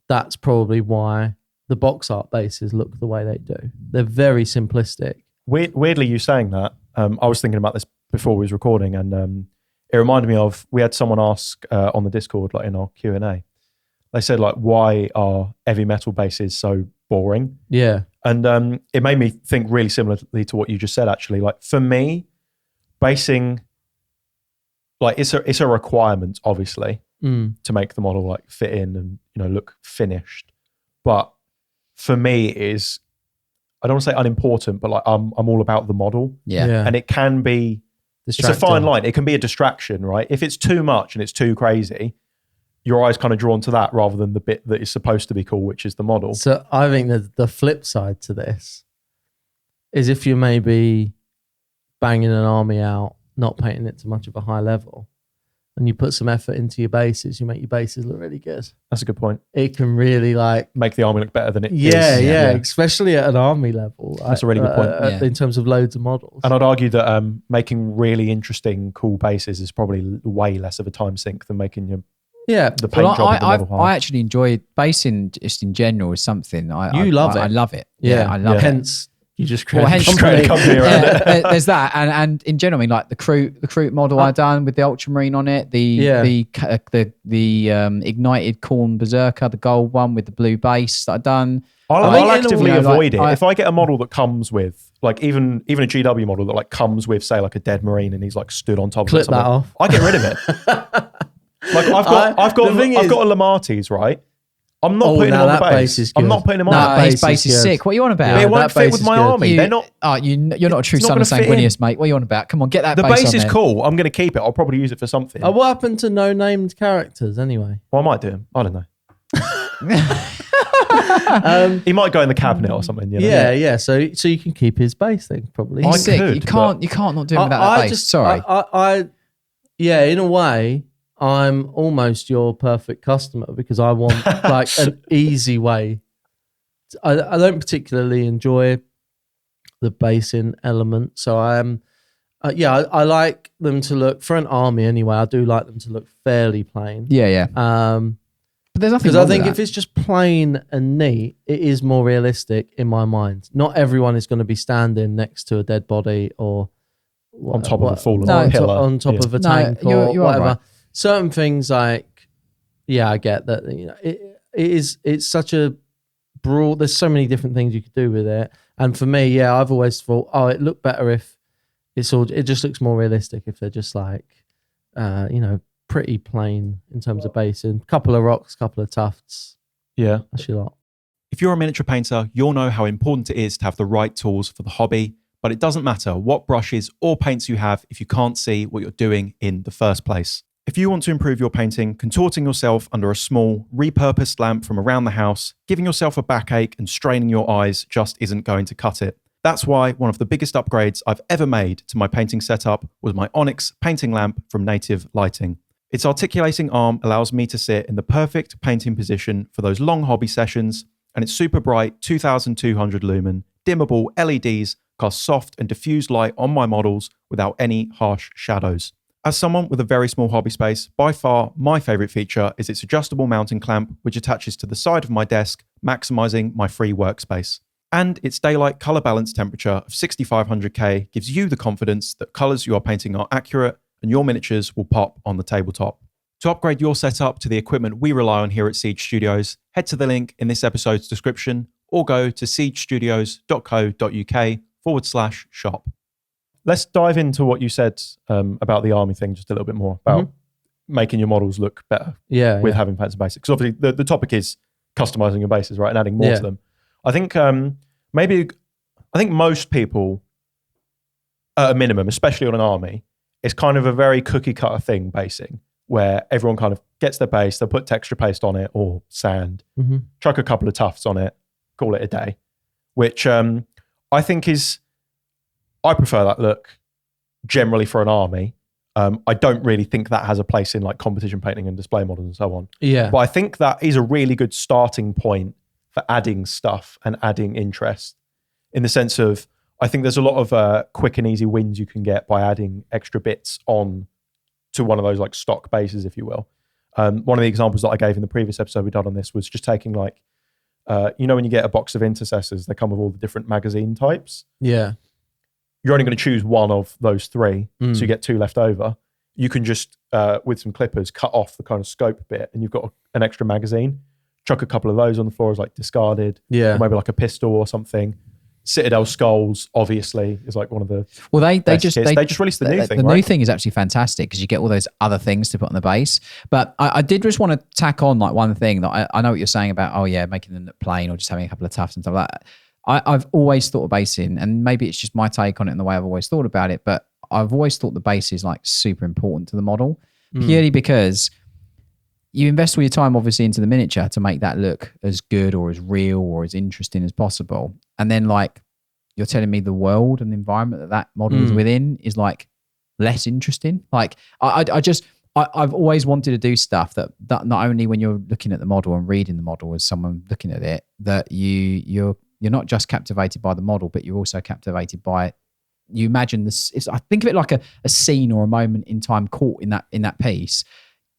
that's probably why the box art bases look the way they do. They're very simplistic. Weirdly, you saying that, I was thinking about this before we was recording, and it reminded me of, we had someone ask on the Discord, like in our Q&A, they said like, why are heavy metal bases so boring? Yeah. And it made me think really similarly to what you just said, actually. Like, for me, basing, like, it's a requirement, obviously, to make the model like fit in and, you know, look finished. But for me, it is, I don't want to say unimportant, but like, I'm all about the model. Yeah. And it can be, it's a fine line. It can be a distraction, right? If it's too much and it's too crazy, your eye's kind of drawn to that rather than the bit that is supposed to be cool, which is the model. So I think that the flip side to this is if you're maybe banging an army out, not painting it to much of a high level, and you put some effort into your bases, you make your bases look really good. That's a good point. It can really like make the army look better than it is. Yeah, especially at an army level. That's a really good point. In terms of loads of models. And I'd argue that making really interesting, cool bases is probably way less of a time sink than making the paint job of the model hard. I actually enjoy basing just in general is something I love it. I love it. Yeah, I love it. Hence, you just create a company around it. There's that, and in general, I mean, like the Crute model I done with the Ultramarine on it, the ignited Khorne Berserker, the gold one with the blue base that I done. I'll actively avoid it. If I get a model that comes with, like, even a GW model that like comes with, say, like a dead Marine and he's like stood on top of it. Clip that off. I get rid of it. Like, I've got a Lamartis, right? I'm not putting him on the base. I'm not putting him on the base. His base is sick. What are you on about? It won't fit with my army. They're not. You're not a true son of Sanguinius, mate. What are you on about? Come on, get that the base on is there. cool. I'm going to keep it. I'll probably use it for something. What happened to no named characters anyway? Well, I might do him. I don't know. He might go in the cabinet or something. You know? Yeah. So you can keep his base thing probably. He's sick. You can't not do him without that base. Sorry. In a way, I'm almost your perfect customer because I want like an easy way. I don't particularly enjoy the basing element, so I am. I like them to look, for an army anyway. I do like them to look fairly plain. Yeah. But there's nothing. Because I think if it's just plain and neat, it is more realistic in my mind. Not everyone is going to be standing next to a dead body or on top of a fallen pillar, on top of a tank or you're whatever. right. Certain things like, I get that. You know, it's such a broad. There's so many different things you could do with it. And for me, I've always thought, it looked better if it just looks more realistic if they're just like, pretty plain in terms of basing. Couple of rocks, couple of tufts. Yeah, that's your lot. If you're a miniature painter, you'll know how important it is to have the right tools for the hobby. But it doesn't matter what brushes or paints you have if you can't see what you're doing in the first place. If you want to improve your painting, contorting yourself under a small, repurposed lamp from around the house, giving yourself a backache and straining your eyes just isn't going to cut it. That's why one of the biggest upgrades I've ever made to my painting setup was my Onyx painting lamp from Native Lighting. Its articulating arm allows me to sit in the perfect painting position for those long hobby sessions, and its super bright 2200 lumen, dimmable LEDs cast soft and diffused light on my models without any harsh shadows. As someone with a very small hobby space, by far my favourite feature is its adjustable mounting clamp, which attaches to the side of my desk, maximising my free workspace. And its daylight colour balance temperature of 6500K gives you the confidence that colours you are painting are accurate and your miniatures will pop on the tabletop. To upgrade your setup to the equipment we rely on here at Siege Studios, head to the link in this episode's description or go to siegestudios.co.uk patreon.com/shop. Let's dive into what you said about the army thing just a little bit more, about making your models look better with having fancy basics. Because obviously the topic is customizing your bases, right, and adding more to them. I think most people, at a minimum, especially on an army, it's kind of a very cookie cutter thing basing, where everyone kind of gets their base, they'll put texture paste on it or sand, chuck a couple of tufts on it, call it a day, which I think I prefer that look generally for an army. I don't really think that has a place in like competition painting and display models and so on. Yeah. But I think that is a really good starting point for adding stuff and adding interest, in the sense of, I think there's a lot of quick and easy wins you can get by adding extra bits on to one of those like stock bases, if you will. One of the examples that I gave in the previous episode we did on this was just taking like, when you get a box of intercessors, they come with all the different magazine types. Yeah. You're only going to choose one of those three, so you get two left over. You can just, with some clippers, cut off the kind of scope bit, and you've got an extra magazine. Chuck a couple of those on the floor as like discarded. Yeah. Or maybe like a pistol or something. Citadel Skulls, obviously, is like one of the they just released the new thing. The right? new thing is actually fantastic because you get all those other things to put on the base. But I did just want to tack on like one thing that I know what you're saying about, making them look plain or just having a couple of tufts and stuff like that. I've always thought of basing, and maybe it's just my take on it and the way I've always thought about it, but I've always thought the base is like super important to the model, purely because you invest all your time obviously into the miniature to make that look as good or as real or as interesting as possible. And then like you're telling me the world and the environment that model is within is like less interesting. Like I've always wanted to do stuff that not only when you're looking at the model and reading the model as someone looking at it, that you're not just captivated by the model, but you're also captivated by it. You imagine this. I think of it like a scene or a moment in time caught in that piece.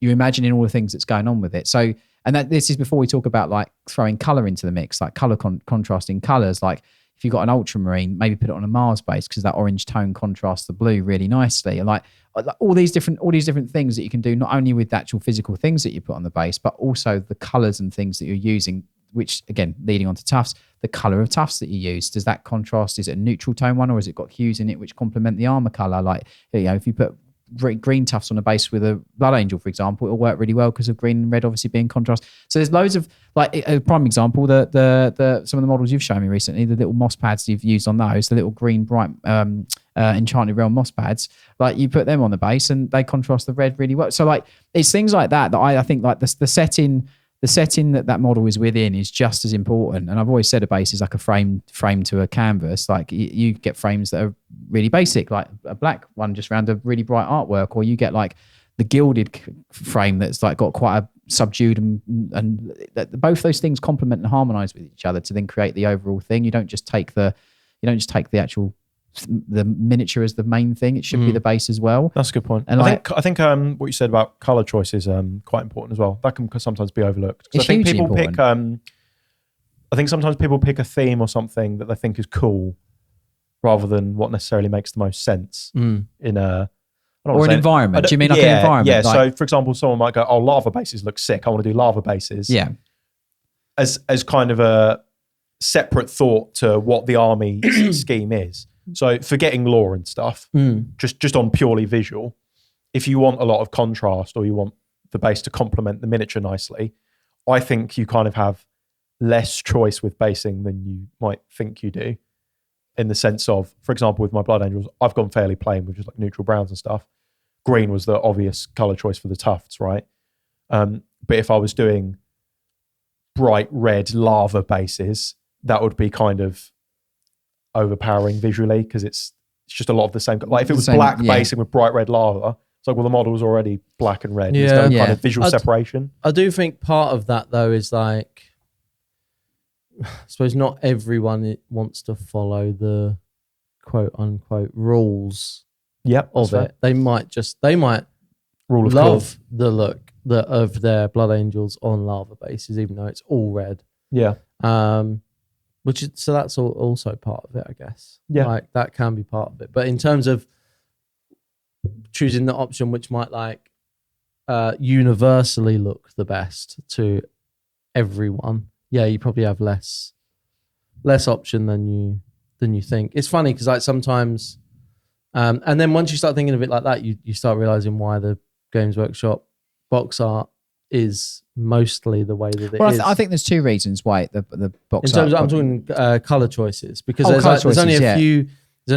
You're imagining all the things that's going on with it. So, and this is before we talk about like throwing color into the mix, like color contrasting colors. Like if you've got an ultramarine, maybe put it on a Mars base because that orange tone contrasts the blue really nicely. And like all these different things that you can do, not only with the actual physical things that you put on the base, but also the colors and things that you're using, which again, leading on to tufts, the color of tufts that you use. Does that contrast? Is it a neutral tone one, or has it got hues in it which complement the armor color? Like, if you put green tufts on a base with a Blood Angel, for example, it'll work really well because of green and red obviously being contrast. So there's loads of, like, a prime example, the some of the models you've shown me recently, the little moss pads you've used on those, the little green bright Enchanted Realm moss pads, like you put them on the base and they contrast the red really well. So like it's things like that I think like the setting that model is within is just as important. And I've always said a base is like a frame to a canvas. Like you get frames that are really basic, like a black one just around a really bright artwork, or you get like the gilded frame that's like got quite a subdued and both those things complement and harmonize with each other to then create the overall thing. You don't just take the miniature as the main thing. It should be the base as well. That's a good point. And I think what you said about color choice is quite important as well. That can sometimes be overlooked. It's hugely important. I think sometimes people pick a theme or something that they think is cool, rather than what necessarily makes the most sense in a or an environment. Do you mean like an environment? Yeah. Like, so for example, someone might go, "Oh, lava bases look sick. I want to do lava bases." Yeah. As kind of a separate thought to what the army scheme is. So forgetting lore and stuff, just on purely visual, if you want a lot of contrast or you want the base to complement the miniature nicely, I think you kind of have less choice with basing than you might think you do, in the sense of, for example, with my Blood Angels, I've gone fairly plain with just like neutral browns and stuff. Green was the obvious color choice for the tufts, right? But if I was doing bright red lava bases, that would be kind of overpowering visually, because it's just a lot of the same. Like if it was black basing with bright red lava, it's like, well, the model's already black and red. Yeah. There's no kind of visual separation. I do think part of that though is like, I suppose not everyone wants to follow the quote unquote rules of it. They might Rule of love the look of their Blood Angels on lava bases, even though it's all red. Yeah. So that's also part of it, I guess. Yeah. Like that can be part of it. But in terms of choosing the option which might like universally look the best to everyone, you probably have less option than than you think. It's funny because like sometimes, and then once you start thinking of it like that, you start realizing why the Games Workshop box art is mostly the way that it is. I think there's two reasons why the box in terms art. of, I'm talking color choices, because There's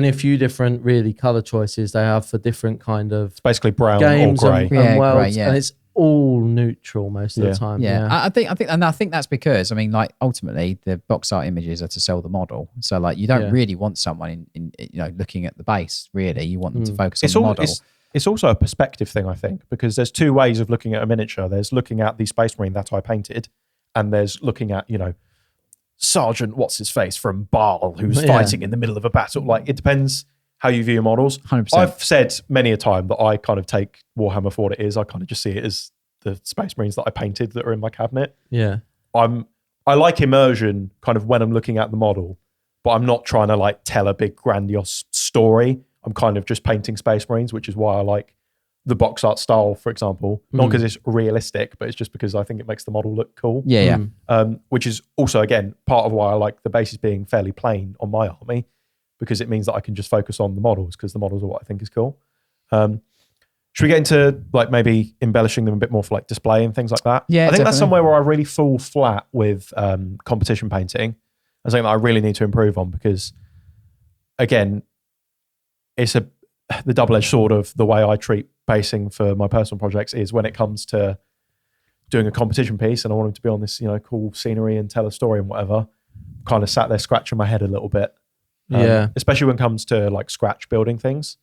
only a few different really color choices they have for different kind of It's basically brown games or grey. and worlds, grey, yeah. and it's all neutral most of the time. Yeah. I think that's because, I mean, like ultimately the box art images are to sell the model. So like you don't really want someone in looking at the base. Really, you want them to focus on the model. It's also a perspective thing, I think, because there's two ways of looking at a miniature. There's looking at the Space Marine that I painted, and there's looking at, Sergeant what's his face from Baal who's fighting in the middle of a battle. Like, it depends how you view models. 100%. I've said many a time that I kind of take Warhammer for what it is. I kind of just see it as the Space Marines that I painted that are in my cabinet. Yeah. I like immersion kind of when I'm looking at the model, but I'm not trying to like tell a big grandiose story. I'm kind of just painting Space Marines, which is why I like the box art style, for example. Not because it's realistic, but it's just because I think it makes the model look cool. Yeah. Which is also, again, part of why I like the bases being fairly plain on my army, because it means that I can just focus on the models, because the models are what I think is cool. Should we get into like maybe embellishing them a bit more for like display and things like that? Yeah, I think that's definitely. somewhere where I really fall flat with competition painting. That's something that I really need to improve on, because again, it's the double-edged sword of the way I treat basing for my personal projects is when it comes to doing a competition piece and I want them to be on this, cool scenery and tell a story and whatever, kind of sat there scratching my head a little bit. Especially when it comes to like scratch building things.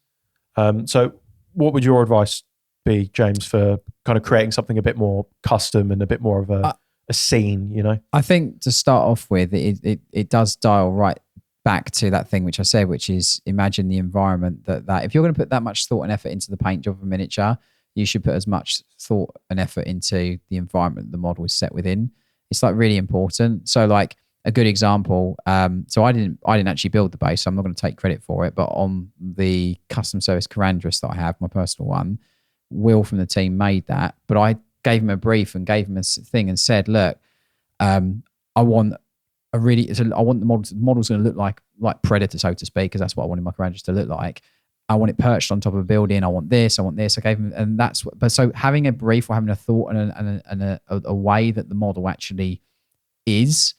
So what would your advice be, James, for kind of creating something a bit more custom and a bit more of a scene, I think to start off with, it does dial right back to that thing which I said, which is imagine the environment that if you're going to put that much thought and effort into the paint job of a miniature, you should put as much thought and effort into the environment the model is set within. It's like really important. So like a good example, so I didn't actually build the base, so I'm not going to take credit for it, but on the custom service Carandrus that I have, my personal one, Will from the team made that, but I gave him a brief and gave him a thing and said, look, I want the model's going to look like Predator, so to speak, because that's what I wanted my Carandrus to look like. I want it perched on top of a building. I want this. I gave him, and that's what, but so having a brief or having a thought and a way that the model actually is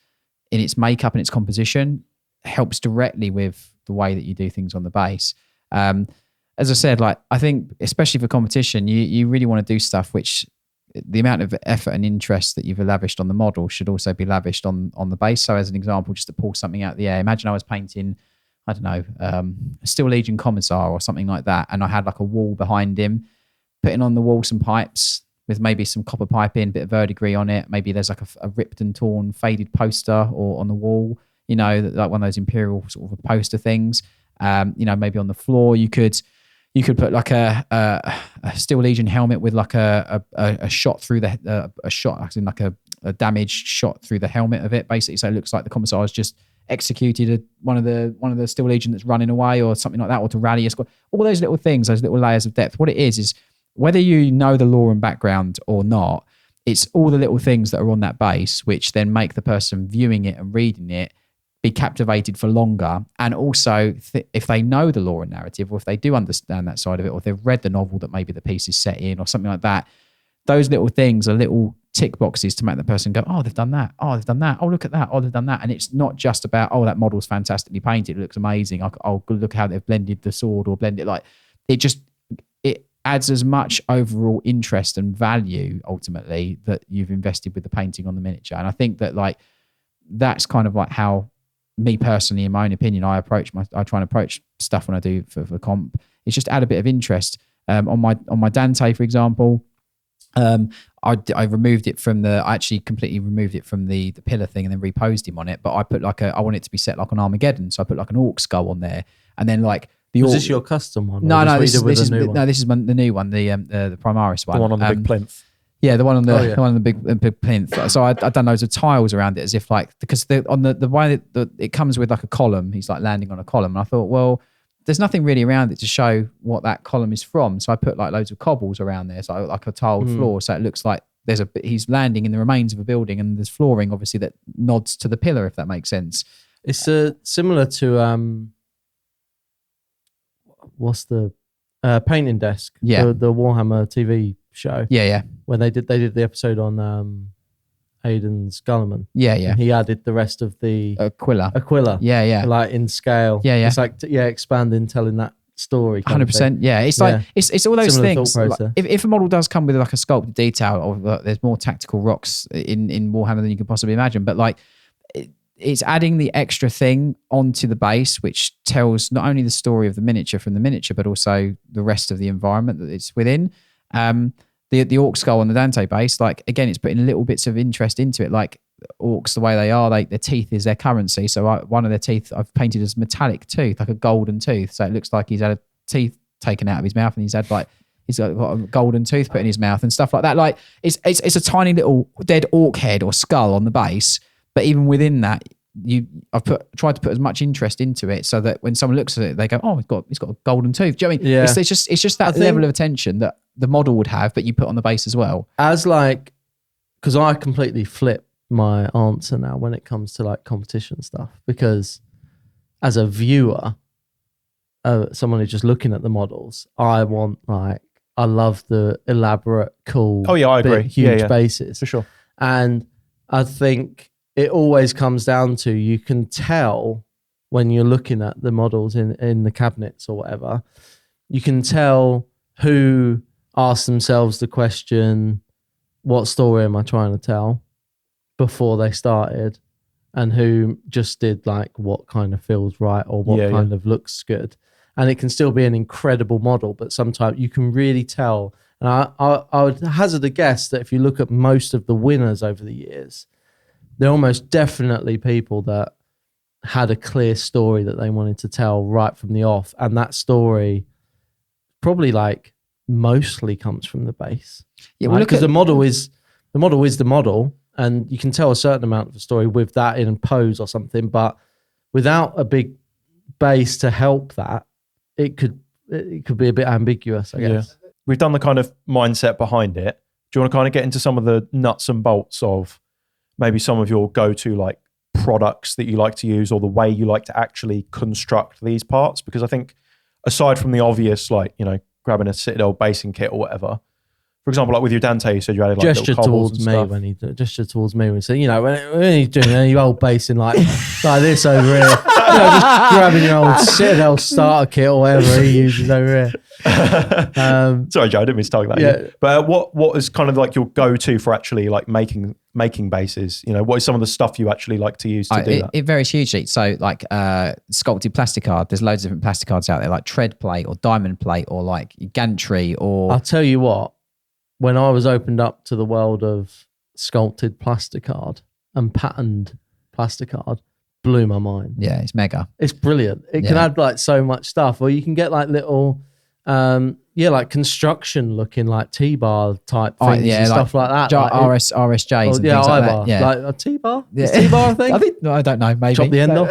in its makeup and its composition helps directly with the way that you do things on the base. As I said, like I think especially for competition, you really want to do stuff which the amount of effort and interest that you've lavished on the model should also be lavished on the base. So as an example, just to pull something out of the air, imagine I was painting, I don't know, a Steel Legion Commissar or something like that, and I had like a wall behind him, putting on the wall some pipes with maybe some copper piping, bit of verdigris on it. Maybe there's like a ripped and torn faded poster or on the wall, like one of those Imperial sort of poster things. Maybe on the floor you could put like a Steel Legion helmet with like a shot through a damaged shot through the helmet of it, basically, so it looks like the Commissar has just executed one of the Steel Legion that's running away or something like that, or to rally a squad. All those little things, those little layers of depth. What it is whether you know the lore and background or not, it's all the little things that are on that base which then make the person viewing it and reading it be captivated for longer. And also if they know the lore and narrative, or if they do understand that side of it, or if they've read the novel that maybe the piece is set in or something like that, those little things are little tick boxes to make the person go, oh, they've done that. Oh, they've done that. Oh, look at that. Oh, they've done that. And it's not just about, oh, that model's fantastically painted. It looks amazing. Oh, look how they've blended the sword or blended it adds as much overall interest and value ultimately that you've invested with the painting on the miniature. And I think that like, that's kind of like how me personally, in my own opinion, I try and approach stuff when I do for comp. It's just add a bit of interest. On my Dante, for example, I removed it from I actually completely removed it from the pillar thing and then reposed him on it. But I put I want it to be set like an Armageddon, so I put like an orc skull on there, and then like the orc. Is this your custom one? No, this is the new one, the Primaris one, the one on the big plinth. Yeah, the one on the big plinth. So I've done loads of tiles around it, as if like, because the way that it comes with like a column, he's like landing on a column, and I thought, well, there's nothing really around it to show what that column is from. So I put like loads of cobbles around there, so like a tiled floor, so it looks like he's landing in the remains of a building, and there's flooring obviously that nods to the pillar, if that makes sense. It's similar to what's the painting desk? Yeah. the Warhammer TV show. Yeah. When they did the episode on Aiden's Gulliman. Yeah. And he added the rest of the Aquila. Yeah. like in scale. Yeah. It's like expanding, telling that story. 100%. Yeah. It's like it's all those Similar things. thought Like, process. if a model does come with like a sculpted detail, or there's more tactical rocks in Warhammer than you could possibly imagine, but like it's adding the extra thing onto the base, which tells not only the story of the miniature from the miniature, but also the rest of the environment that it's within. The orc skull on the Dante base, like again, it's putting little bits of interest into it. Like orcs, the way they are, their teeth is their currency. So one of their teeth I've painted as metallic tooth, like a golden tooth. So it looks like he's had a teeth taken out of his mouth, and he's got a golden tooth put in his mouth and stuff like that. Like it's a tiny little dead orc head or skull on the base, but even within that, I've tried to put as much interest into it so that when someone looks at it, they go, "Oh, he's got a golden tooth." Do you know what I mean? Yeah. It's just that level of attention that the model would have, but you put on the base as well. As like, because I completely flip my answer now when it comes to like competition stuff, because as a viewer, someone who's just looking at the models, I love the elaborate, cool, Oh yeah, I agree. huge bases. For sure. And I think it always comes down to, you can tell when you're looking at the models in the cabinets or whatever, you can tell who asked themselves the question, what story am I trying to tell, before they started, and who just did like what kind of feels right or what kind of looks good. And it can still be an incredible model, but sometimes you can really tell. And I would hazard a guess that if you look at most of the winners over the years, they're almost definitely people that had a clear story that they wanted to tell right from the off. And that story probably like mostly comes from the base. Yeah, right? Because the model is the model, and you can tell a certain amount of the story with that in pose or something, but without a big base to help that, it could be a bit ambiguous, I guess. Yeah. We've done the kind of mindset behind it. Do you want to kind of get into some of the nuts and bolts of maybe some of your go-to like products that you like to use, or the way you like to actually construct these parts? Because I think aside from the obvious, like, you know, grabbing a Citadel basing kit or whatever, for example, like with your Dante, you said you added like gesture little cobbles towards and me stuff. when he gesture towards me when he said, you know, when you're doing any old basing like this over here, you know, just grabbing your old Citadel starter kit or whatever he uses over here. Sorry, Joe, I didn't mean to target that. Yeah. But what is kind of like your go-to for actually like making bases? You know, what is some of the stuff you actually like to use to do that? It varies hugely. So like sculpted plasticard, there's loads of different plasticards out there, like tread plate or diamond plate or like gantry or... I'll tell you what, when I was opened up to the world of sculpted plasticard and patterned plasticard, blew my mind. Yeah, it's mega. It's brilliant. It can add like so much stuff, or you can get like little, like construction looking like T-bar type things and stuff like that. Like RSJs and things like I-bar. that. Yeah. Like a T-bar? Yeah. T-bar, I think? I don't know, maybe. Chop the end off.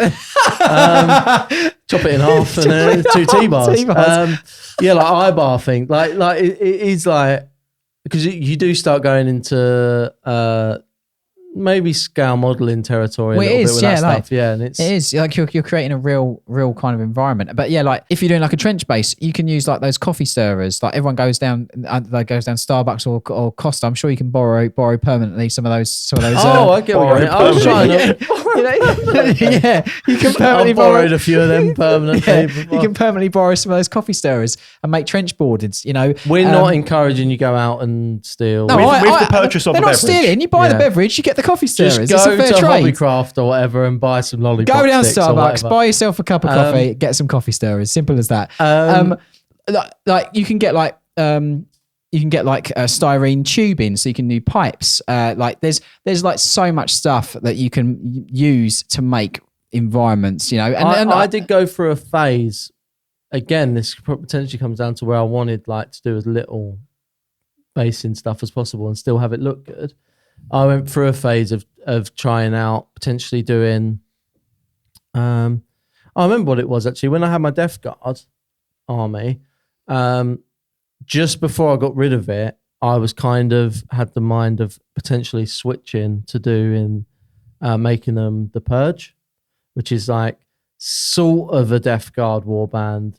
Chop it in half and then 2 T-bars. Like I-bar thing. Like it is like, because you do start going into maybe scale modeling territory a little bit with that stuff. Yeah, and it is like you're creating a real kind of environment. But yeah, like if you're doing like a trench base, you can use like those coffee stirrers. Like everyone goes down Starbucks or Costa. I'm sure you can borrow permanently some of those. I get what you mean. I was trying to. You can permanently borrowed a few of them permanently. You can permanently borrow some of those coffee stirrers and make trench boardings. You know, we're not encouraging you go out and steal. No, with the purchase of the beverage. They're not stealing. You buy the beverage, you get the coffee stirrers. Just go it's a fair to trade. Hobbycraft or whatever and buy some lollipop Go down sticks Starbucks, buy yourself a cup of coffee, get some coffee stirrers. Simple as that. Like you can get like styrene tubing, so you can do pipes. Like there's like so much stuff that you can use to make environments. You know, and I did go through a phase. Again, this potentially comes down to where I wanted like to do as little basing stuff as possible and still have it look good. I went through a phase of trying out potentially doing. I remember what it was actually when I had my Death Guard army. Just before I got rid of it, I was kind of had the mind of potentially switching to doing making them the Purge, which is like sort of a Death Guard warband.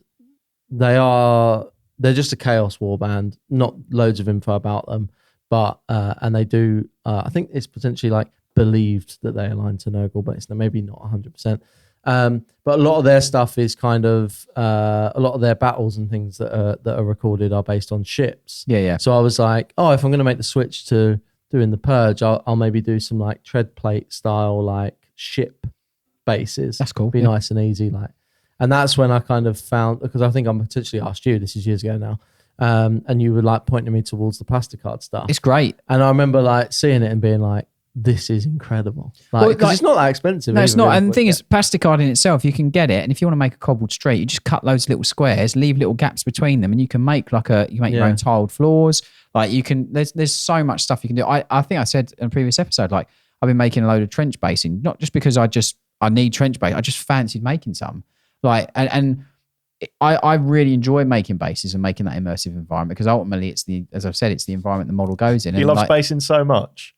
They're just a Chaos warband, not loads of info about them, but and they do. I think it's potentially like believed that they align to Nurgle, but it's maybe not 100%. But a lot of their stuff is kind of a lot of their battles and things that are recorded are based on ships. Yeah. So I was like, oh, if I'm going to make the switch to doing the Purge, I'll maybe do some like tread plate style like ship bases. That's cool. Be nice and easy, like. And that's when I kind of found, because I think I potentially asked you, this is years ago now, and you were like pointing me towards the plasticard stuff. It's great. And I remember like seeing it and being like, this is incredible. Like, because it's not that expensive. No, it's not. Really, and the thing is, plasticard in itself, you can get it. And if you want to make a cobbled street, you just cut loads of little squares, leave little gaps between them, and you can make like your own tiled floors. Like you can, there's so much stuff you can do. I think I said in a previous episode, like I've been making a load of trench basing, not just because I need trench base. I just fancied making some. Like, and I really enjoy making bases and making that immersive environment, because ultimately as I've said, it's the environment the model goes in. He loves basing so much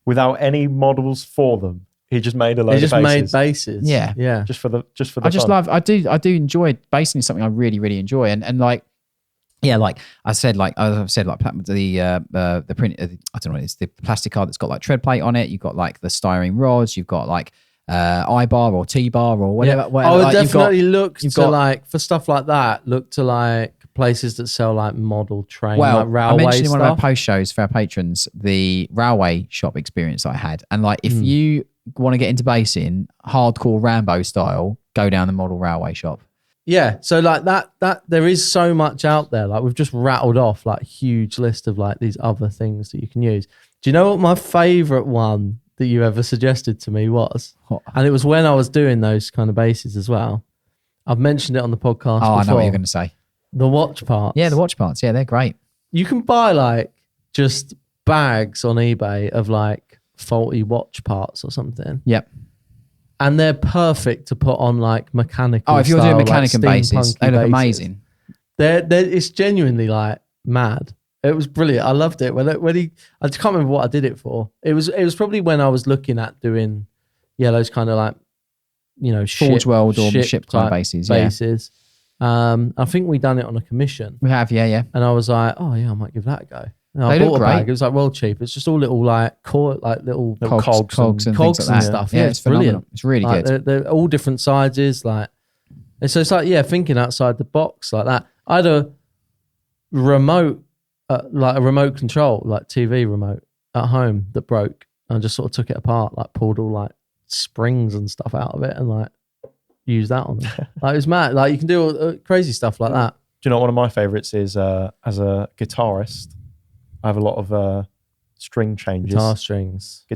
without any models for them. He just made a load of bases. He just made bases. Yeah. Just for the I just fun. love, I do enjoy basing is something I really, really enjoy. And like, yeah, like as I've said, like the print, I don't know, it's the plastic card that's got like tread plate on it. You've got like the styrene rods. You've got like I-bar or T-bar or whatever. Yeah. I would definitely look to like, for stuff like that, look to like places that sell like model train, like railway I mentioned in one of stuff. our post shows for our patrons the railway shop experience I had. And like, if you want to get into basing, hardcore Rambo style, go down the model railway shop. Yeah, so like that there is so much out there. Like we've just rattled off like a huge list of like these other things that you can use. Do you know what my favorite one that you ever suggested to me was? What? And it was when I was doing those kind of bases as well. I've mentioned it on the podcast before. I know what you're going to say. The watch parts. Yeah, the watch parts. Yeah, they're great. You can buy like just bags on eBay of like faulty watch parts or something. Yep. And they're perfect to put on like mechanical. Oh, if you're doing mechanical like bases, they look amazing. It's genuinely like mad. It was brilliant. I loved it. When he, I can't remember what I did it for. It was probably when I was looking at doing, those kind of like, Forge World or ship type bases. Bases. I think we done it on a commission. We have, yeah. And I was like, oh yeah, I might give that a go. And I They bought look a bag. great. It was like well cheap. It's just all little like little cogs and cogs things and like that. stuff. Yeah, It's brilliant. It's really Like, good. They're all different sizes. Like, and so it's like thinking outside the box like that. I had a remote, like a remote control, like TV remote at home that broke. And I just sort of took it apart, like pulled all like springs and stuff out of it, and like used that on it. Like it was mad. Like you can do all, crazy stuff like that. Do you know what one of my favorites is? As a guitarist, I have a lot of string changes. Guitar strings,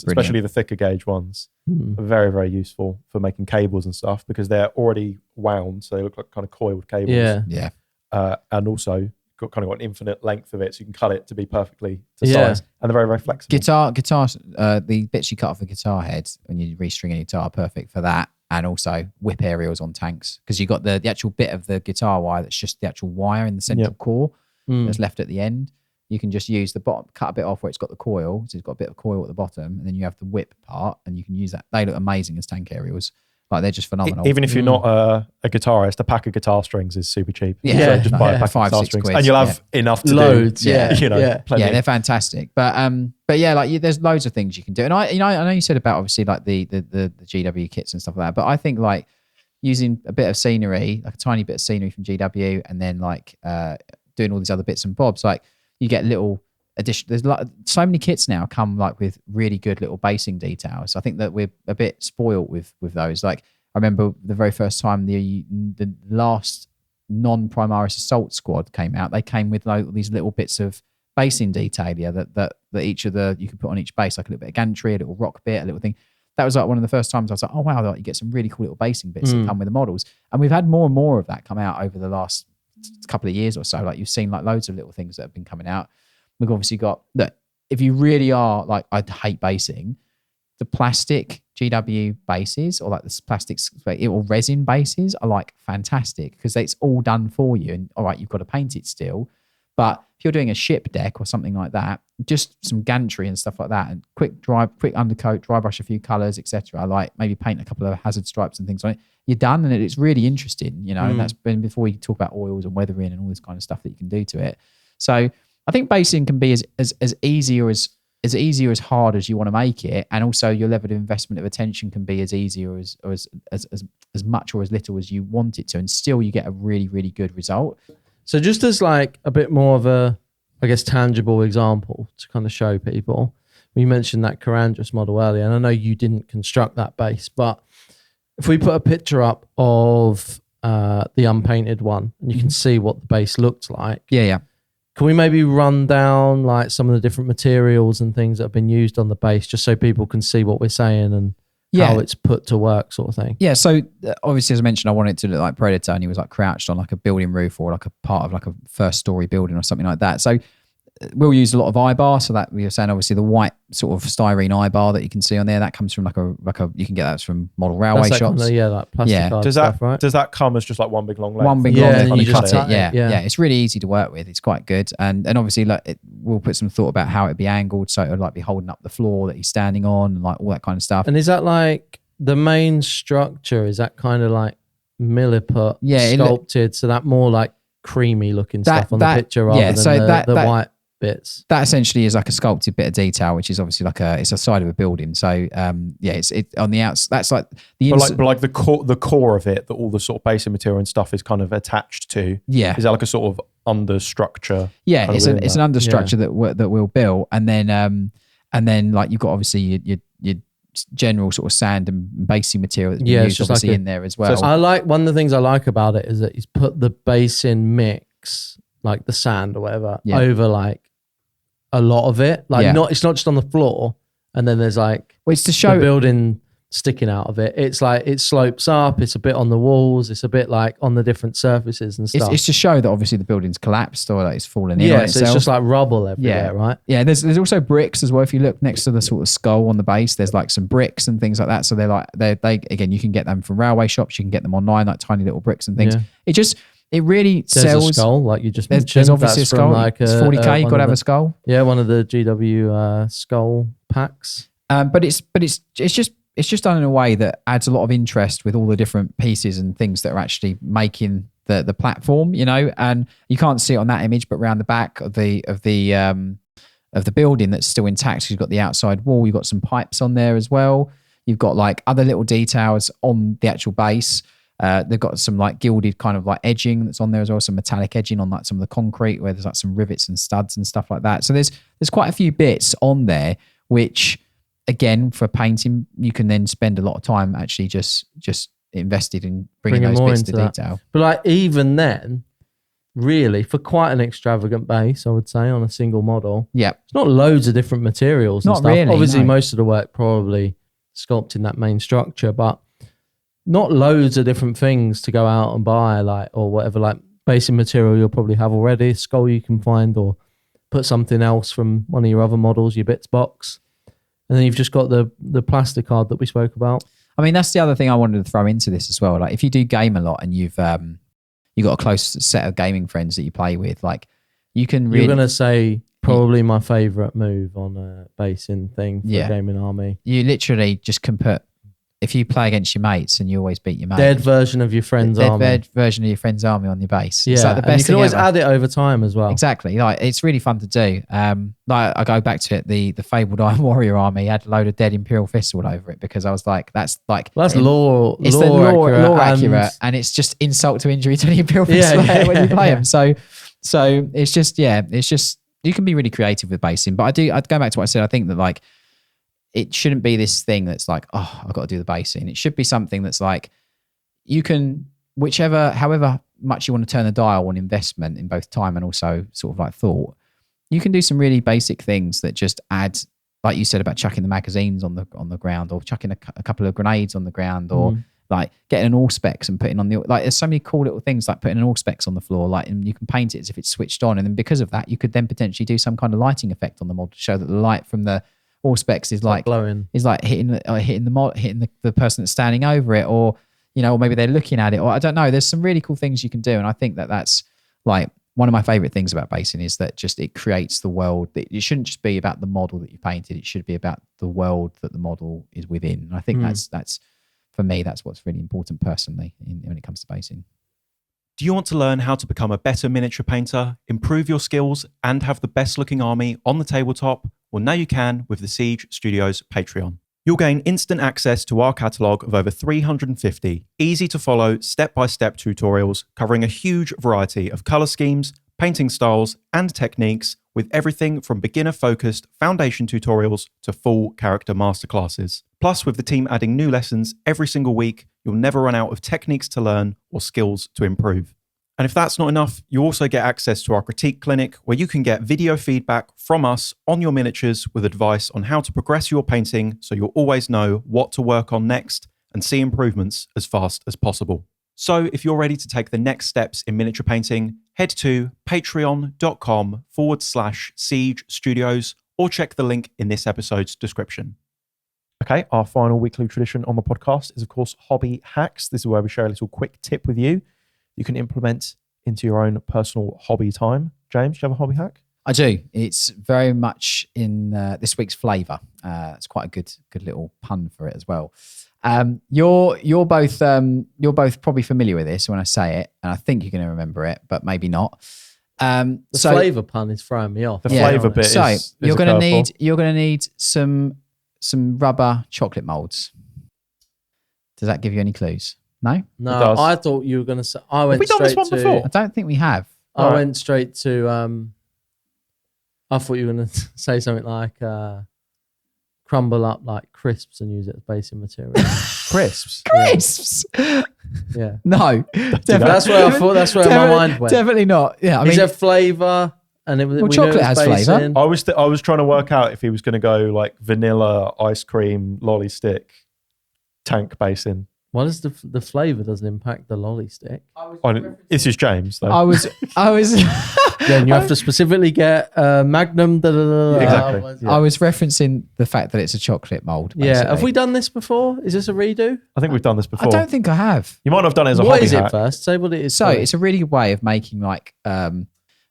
especially the thicker gauge ones, are very, very useful for making cables and stuff, because they're already wound, so they look like kind of coiled cables. Yeah. And also got an infinite length of it, so you can cut it to be perfectly to size, and they're very, very flexible. Guitar, the bits you cut off the guitar head when you restring a guitar are perfect for that. And also whip aerials on tanks, because you got the actual bit of the guitar wire that's just the actual wire in the central core that's left at the end. You can just use the bottom, cut a bit off where it's got the coil, so it's got a bit of coil at the bottom, and then you have the whip part, and you can use that. They look amazing as tank aerials. Like they're just phenomenal. Even if you're not a guitarist, a pack of guitar strings is super cheap. Yeah, so just buy a pack of 5, guitar 6 strings, quid. and you'll have enough to Loads, do. Plenty. Yeah, they're fantastic. But yeah, like there's loads of things you can do. And I know you said about obviously like the GW kits and stuff like that, but I think like using a bit of scenery, like a tiny bit of scenery from GW, and then like doing all these other bits and bobs, like you get little addition. There's like so many kits now come like with really good little basing details. I think that we're a bit spoiled with those. Like I remember the very first time the last non-Primaris Assault Squad came out, they came with like these little bits of basing detailer that each of you could put on each base, like a little bit of gantry, a little rock bit, a little thing. That was like one of the first times I was like, oh wow, like, you get some really cool little basing bits that come with the models. And we've had more and more of that come out over the last couple of years or so. Like you've seen like loads of little things that have been coming out. We've obviously got that. If you really are like, I hate basing, the plastic GW bases or like the plastics or resin bases are like fantastic, because it's all done for you. And all right, you've got to paint it still, But if you're doing a ship deck or something like that, just some gantry and stuff like that, and quick undercoat, dry brush a few colours, etc. Like maybe paint a couple of hazard stripes and things on it. You're done, and it's really interesting, you know. And that's been before you talk about oils and weathering and all this kind of stuff that you can do to it. So I think basing can be as easy or as easy or as hard as you want to make it, and also your level of investment of attention can be as easy or as much or as little as you want it to, and still you get a really, really good result. So just as like a bit more of a, I guess, tangible example to kind of show people, we mentioned that Carandrus model earlier, and I know you didn't construct that base, but if we put a picture up of the unpainted one, and you can see what the base looked like. Yeah. Can we maybe run down like some of the different materials and things that have been used on the base, just so people can see what we're saying and how it's put to work, sort of thing? Yeah. So obviously, as I mentioned, I wanted it to look like Predator, and he was like crouched on like a building roof or like a part of like a first story building or something like that. So we'll use a lot of eye bar. So that we were saying, obviously, the white sort of styrene eye bar that you can see on there, that comes from like a you can get that from model railway shops. Like plastic card stuff, right? Does that come as just like one big long length? One big long length, and you you cut just it. cut it. Yeah. It's really easy to work with. It's quite good, and obviously, like we'll put some thought about how it'd be angled, so it would like be holding up the floor that he's standing on, and like all that kind of stuff. And is that like the main structure? Is that kind of like milliput, sculpted, so that more like creamy looking stuff on the picture rather than the white bits? That essentially is like a sculpted bit of detail, which is obviously like it's a side of a building. So it's on the outside. That's like but like the core of it, that all the sort of basic material and stuff is kind of attached to. Yeah, is that like a sort of understructure? Yeah, it's an understructure that we'll build, and then like you've got obviously your general sort of sand and basing material that's been used obviously like in there as well. So I like, one of the things I like about it is that he's put the basing mix, like the sand or whatever, over like a lot of it. Like it's not just on the floor and then there's like it's to show the building sticking out of it. It's like it slopes up, it's a bit on the walls, it's a bit like on the different surfaces and stuff. It's to show that obviously the building's collapsed or that it's fallen in. Yeah, so it's just like rubble everywhere, right? Yeah, there's also bricks as well. If you look next to the sort of skull on the base, there's like some bricks and things like that. So they again, you can get them from railway shops, you can get them online, like tiny little bricks and things. Yeah. It really there's sells. A skull, like you just mentioned. There's obviously a skull. Like it's 40k. You've got to have a skull. Yeah, one of the GW skull packs. But it's just done in a way that adds a lot of interest with all the different pieces and things that are actually making the platform, you know. And you can't see it on that image, but around the back of the building that's still intact, you've got the outside wall. You've got some pipes on there as well. You've got like other little details on the actual base. They've got some like gilded kind of like edging that's on there as well, some metallic edging on like some of the concrete where there's like some rivets and studs and stuff like that. So there's quite a few bits on there, which again, for painting, you can then spend a lot of time actually just invested in bringing those bits to detail. But like even then, really, for quite an extravagant base, I would say, on a single model, it's not loads of different materials and not stuff. Really, obviously, no. most of the work probably sculpting that main structure, but not loads of different things to go out and buy, like, or whatever, like basing material you'll probably have already, skull you can find, or put something else from one of your other models, your bits box. And then you've just got the plastic card that we spoke about. I mean, that's the other thing I wanted to throw into this as well. Like, if you do game a lot and you've got a close set of gaming friends that you play with, like, you can really... You're going to say probably my favourite move on a basing thing for a gaming army. You literally just can put... If you play against your mates and you always beat your mates, dead version of your friend's army. Dead version of your friend's army on your base. Yeah, it's like the best and you can always ever. add it over time as well. Exactly. Like, it's really fun to do. Like, I go back to it, the Fabled Iron Warrior army had a load of dead Imperial Fists all over it because I was like, that's like... Well, that's lore accurate, and it's just insult to injury to the Imperial Fists when you play them. So it's just, you can be really creative with basing. But I'd go back to what I said. I think that like, it shouldn't be this thing that's like, oh, I've got to do the basing. It should be something that's like, you can, however much you want to turn the dial on investment in both time and also sort of like thought, you can do some really basic things that just add, like you said about chucking the magazines on the ground, or chucking a couple of grenades on the ground, or like getting an all-specs and putting on the, like, there's so many cool little things like putting an all-specs on the floor, like, and you can paint it as if it's switched on. And then because of that, you could then potentially do some kind of lighting effect on the mod to show that the light from the all-specs is like glowing, is like hitting the person that's standing over it, or, you know, or maybe they're looking at it, or I don't know. There's some really cool things you can do. And I think that that's like one of my favorite things about basing is that just it creates the world. It shouldn't just be about the model that you painted. It should be about the world that the model is within. And I think that's for me, that's what's really important personally when it comes to basing. Do you want to learn how to become a better miniature painter, improve your skills, and have the best looking army on the tabletop? Well, now you can with the Siege Studios Patreon. You'll gain instant access to our catalogue of over 350 easy to follow step-by-step tutorials covering a huge variety of colour schemes, painting styles, and techniques, with everything from beginner-focused foundation tutorials to full character masterclasses. Plus, with the team adding new lessons every single week, you'll never run out of techniques to learn or skills to improve. And if that's not enough, you also get access to our critique clinic, where you can get video feedback from us on your miniatures with advice on how to progress your painting, so you'll always know what to work on next and see improvements as fast as possible. So if you're ready to take the next steps in miniature painting, head to patreon.com/Siege Studios or check the link in this episode's description. Okay, our final weekly tradition on the podcast is, of course, hobby hacks. This is where we share a little quick tip with you you can implement into your own personal hobby time. James, do you have a hobby hack? I do. It's very much in this week's flavour. It's quite a good little pun for it as well. You're both probably familiar with this when I say it, and I think you're going to remember it, but maybe not. The flavour pun is throwing me off. The flavour bit so is you're a going to curveball. need some rubber chocolate molds. Does that give you any clues? No. No, I thought you were going to say. I went Have we done this straight one to. before? I don't think we have. I went straight to. I thought you were going to say something like crumble up like crisps and use it as basing material. Crisps. Crisps. Yeah. No. That's where I thought. That's where my mind went. Definitely not. Yeah. I mean, Is there flavour? And we chocolate knew it was has flavour. basing. I was trying to work out if he was going to go like vanilla, ice cream, lolly stick, tank basing. What is the flavour doesn't impact the lolly stick? This is James, though. I was. Then you have to specifically get Magnum. Exactly. I was referencing the fact that it's a chocolate mold. Yeah. Basically. Have we done this before? Is this a redo? I think we've done this before. I don't think I have. You might not have done it as a What hobby is it hack. first? Say what it is. So first. it's a really good way of making like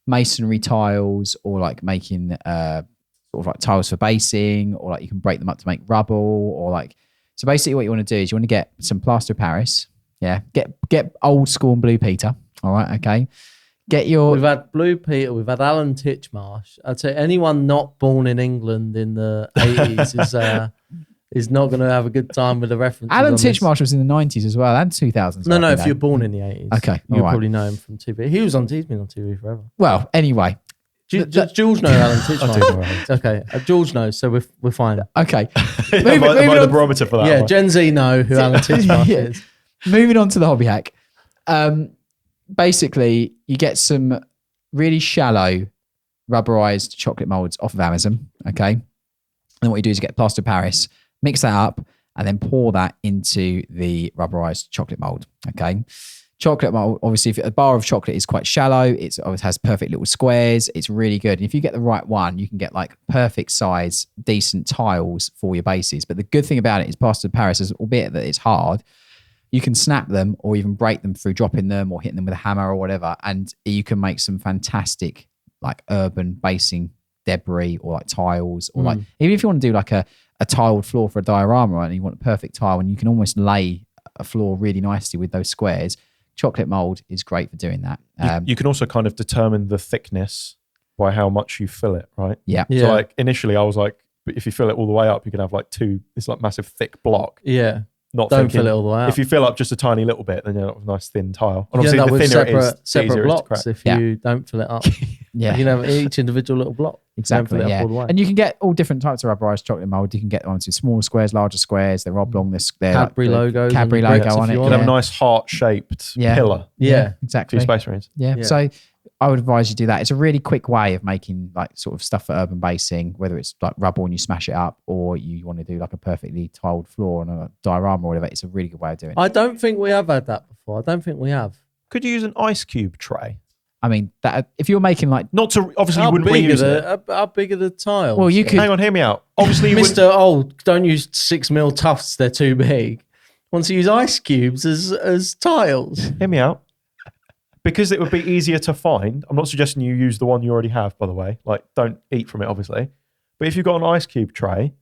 masonry tiles, or like making sort of like tiles for basing, or like you can break them up to make rubble, or like. So basically what you want to do is you want to get some plaster of Paris. Yeah. Get old school and blue Peter. All right. Okay. We've had Blue Peter, we've had Alan Titchmarsh. I'd say anyone not born in England in the 80s is not going to have a good time with the references. Alan on this. Titchmarsh was in the 90s as well, and 2000s. No, I if think. you're born in the 80s. Okay, You'll all right. probably know him from TV. He's been on TV forever. Well, anyway. Does Jules know Alan Titchmarsh? Okay, George knows, so we're fine. Okay. Am I the barometer for that? Yeah, one? Gen Z know who Alan Titchmarsh Yeah. is. Moving on to the hobby hack. Basically, you get some really shallow rubberized chocolate molds off of Amazon. Okay. And then what you do is you get plaster of Paris, mix that up, and then pour that into the rubberized chocolate mold. Okay. Chocolate mold, obviously, if a bar of chocolate is quite shallow, it always has perfect little squares. It's really good. And if you get the right one, you can get like perfect size, decent tiles for your bases. But the good thing about it is plaster of Paris, is, albeit that it's hard, you can snap them or even break them through dropping them or hitting them with a hammer or whatever. And you can make some fantastic like urban basing debris or like tiles, or like, even if you want to do like a tiled floor for a diorama and you want a perfect tile, and you can almost lay a floor really nicely with those squares. Chocolate mold is great for doing that. You can also kind of determine the thickness by how much you fill it, right? Yeah. So like initially I was like, if you fill it all the way up, you can have like this like massive thick block. Yeah. Not Don't thinking, fill it all the way up. If you fill up just a tiny little bit, then you have a nice thin tile. And You obviously end up the with thinner it is, the separate easier it is to blocks crack. if you don't fill it up. Yeah. You can have each individual little block. Exactly. Don't fill it Yeah. up all the way. And you can get all different types of rubberized chocolate mold. You can get onto smaller squares, larger squares. They're oblong. They're Cadbury like logos Cadbury on your logo bricks on if it. you You want. can have a Yeah. nice heart-shaped Yeah. pillar Yeah. for Exactly. your space marines. Yeah. Yeah. So I would advise you do that. It's a really quick way of making like sort of stuff for urban basing, whether it's like rubble and you smash it up, or you want to do like a perfectly tiled floor on a diorama or whatever. It's a really good way of doing it. I don't think we have had that before. I don't think we have. Could you use an ice cube tray? I mean, that if you're making like, Not to, obviously you How wouldn't big, reuse are it. how big are the tiles? well, you could. Hang on, hear me out. Obviously you wouldn't. Mr. Oh, don't use 6mm tufts. They're too big. Wants to use ice cubes as tiles. Hear me out. because it would be easier to find. I'm not suggesting you use the one you already have, by the way. Like, don't eat from it, obviously. But if you've got an ice cube tray,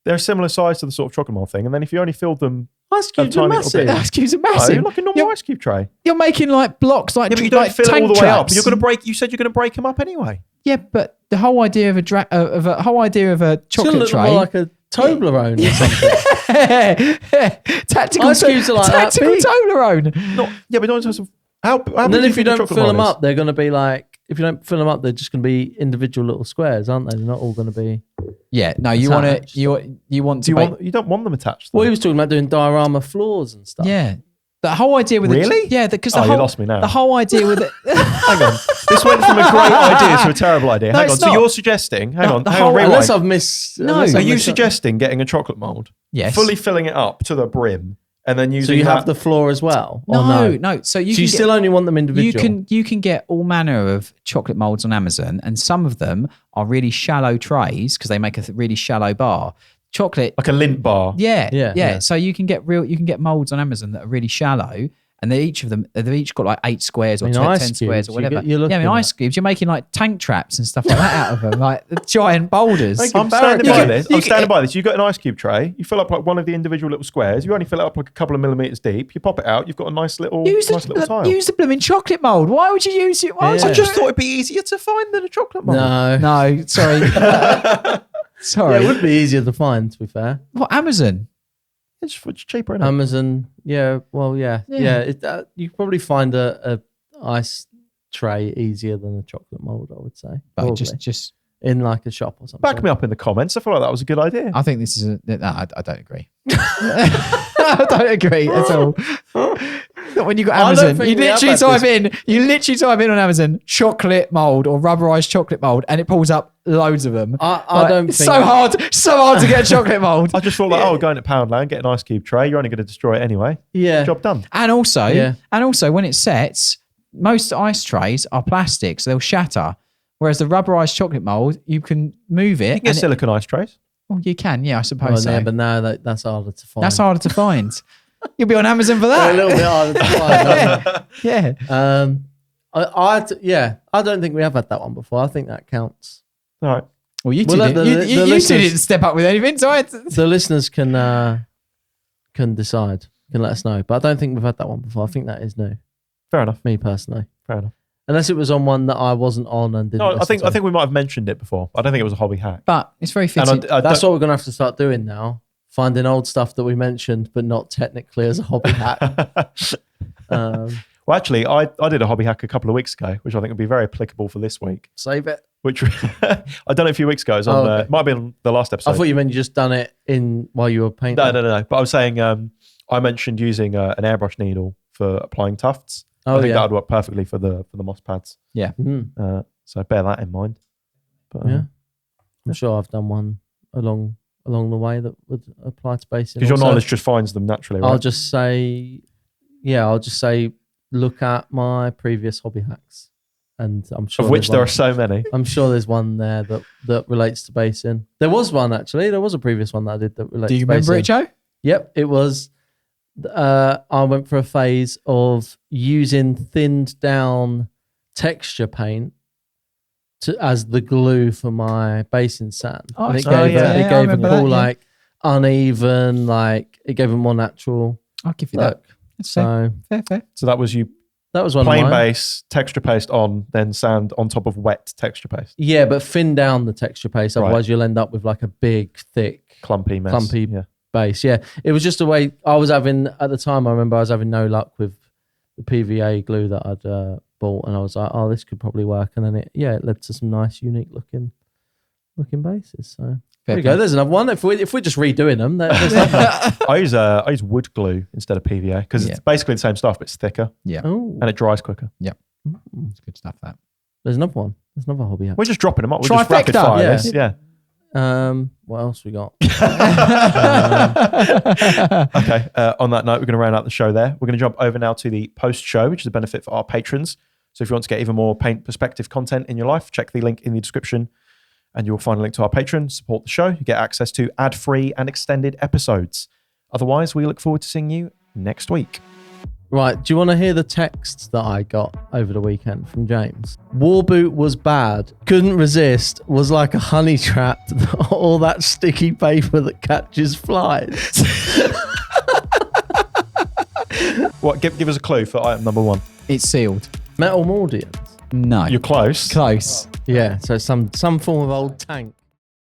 they're a similar size to the sort of chocolate mold thing. And then if you only filled them Ice cubes are massive. Ice cubes are massive. like a normal ice cube tray. You're making like blocks, like Yeah, but you don't like fill it all tank the way up. traps. You're going to break. You said you're going to break them up anyway. Yeah, but the whole idea of a chocolate It's tray, more like a Toblerone or something. tactical Ice cubes are like that tactical big. Toblerone. Yeah, but not in terms of how And big then do if you think the don't chocolate fill them mold is? up, they're going to be like. If you don't fill them up, they're just going to be individual little squares, aren't they? They're not all going to be. Yeah, no, you want to Attached. you want to You don't want them attached. Well, though. he was talking about doing diorama floors and stuff. yeah. The whole idea with Really? because Oh, the you whole lost me now. the whole idea with it. Hang on. This went from a great idea to a terrible idea. No, Hang on. it's So not. you're suggesting, hang No, on, the hang on, whole- rewind. Unless I've missed. No. unless Are I've you missed something. suggesting getting a chocolate mold, Yes. fully filling it up to the brim, and then using So you have that- the floor as well? Or No. So you So can you get- still only want them individual? you can get all manner of chocolate molds on Amazon, and some of them are really shallow trays because they make a really shallow bar. Chocolate, like a lint bar. Yeah. So you can get molds on Amazon that are really shallow, and they've each got like 8 squares or I mean, 10 ice squares cubes, or you whatever. get- you're Yeah, I mean, looking ice cubes. You're making like tank traps and stuff like that out of them, like giant boulders. I'm standing You by can- this. you I'm can- standing by this. You've got an ice cube tray. You fill up like one of the individual little squares. You only fill it up like a couple of millimeters deep. You pop it out. You've got a nice little tile. Use the blooming chocolate mold. Why would you use it? Why would Yeah. you I just thought it'd be easier to find than a chocolate mold. No. sorry. Yeah, Sorry. it would be easier to find, to be fair. What, Amazon? It's cheaper, isn't it? Amazon, yeah, well, yeah. You could probably find a ice tray easier than a chocolate mold, I would say. But Probably. just in like a shop or something. Back me up in the comments. I feel like that was a good idea. I think this is I don't agree. I don't agree at all. Not when you got I don't Amazon, think you we have literally type in on Amazon chocolate mold or rubberized chocolate mold, and it pulls up loads of them. I don't think so hard to get a chocolate mold. I just thought like, going to Poundland, get an ice cube tray. You're only going to destroy it anyway. Yeah. Job done. And also when it sets, most ice trays are plastic, so they'll shatter. Whereas the rubberized chocolate mold, you can move it. You can get silicone ice trays. Well, you can, yeah, I Well, suppose so. yeah, but now that's harder to find. That's harder to find. You'll be on Amazon for a that. little bit harder to find. Yeah. I don't think we have had that one before. I think that counts. All right. Well, you two, Well, didn't, the you two listeners- didn't step up with anything, so I... The listeners can decide, can let us know. But I don't think we've had that one before. I think that is new. Fair enough. Me personally, Fair enough. unless it was on one that I wasn't on and didn't. No, I listen think to. we might have mentioned it before. I don't think it was a hobby hack. But it's very And fitting. That's what we're gonna have to start doing now. Finding old stuff that we mentioned, but not technically as a hobby hack. Well, actually, I did a hobby hack a couple of weeks ago, which I think would be very applicable for this week. Save it. Which I done it a few weeks ago. It was on okay. might have been on the last episode. I thought you meant you just done it while you were painting. No. But I was saying I mentioned using an airbrush needle for applying tufts. Oh, I think yeah. that would work perfectly for the moss pads. Mhm. So bear that in mind. But, Yeah. I'm sure I've done one along the way that would apply to basing. because your Also, knowledge just finds them naturally, right? I'll just say, look at my previous hobby hacks, and I'm sure of which there's there one- are so many. I'm sure there's one there that relates to basing. There was one actually. There was a previous one that I did that relates. Do you to remember basing. it, Joe? Yep, it was. I went for a phase of using thinned down texture paint as the glue for my basing sand. Oh, And it I gave remember that. it Yeah, I gave a remember cool that, yeah. like uneven, like it gave a more natural I'll give you that. look. That's fair. So Fair. So that was you that was one plain of mine. base, texture paste on, then sand on top of wet texture paste. Yeah, but thin down the texture paste. Right. Otherwise, you'll end up with like a big, thick Clumpy mess. Clumpy. Yeah. base. Yeah, it was just a way I was having at the time. I remember I was having no luck with the PVA glue that I'd bought, and I was like, "Oh, this could probably work." And then it led to some nice, unique looking bases. So there you go. There's another one. If we're just redoing them, there's another one. I use wood glue instead of PVA because Yeah. it's basically the same stuff, but it's thicker Oh, and it dries quicker. It's good stuff, that. there's another one. There's another hobby hack. We're just dropping them up. We're just Trifecta. rapid fire Yeah. this. Yeah. What else we got? Okay. On that note, we're going to round out the show there. We're going to jump over now to the post show, which is a benefit for our patrons. So if you want to get even more paint perspective content in your life, check the link in the description and you'll find a link to our Patreon. Support the show. You get access to ad-free and extended episodes. Otherwise, we look forward to seeing you next week. Right, do you want to hear the text that I got over the weekend from James? Warboot was bad. Couldn't resist. Was like a honey trap. All that sticky paper that catches flies. What? Give us a clue for item number 1. It's sealed. Metal Mordians. No. You're close. Close. Yeah, so some form of old tank.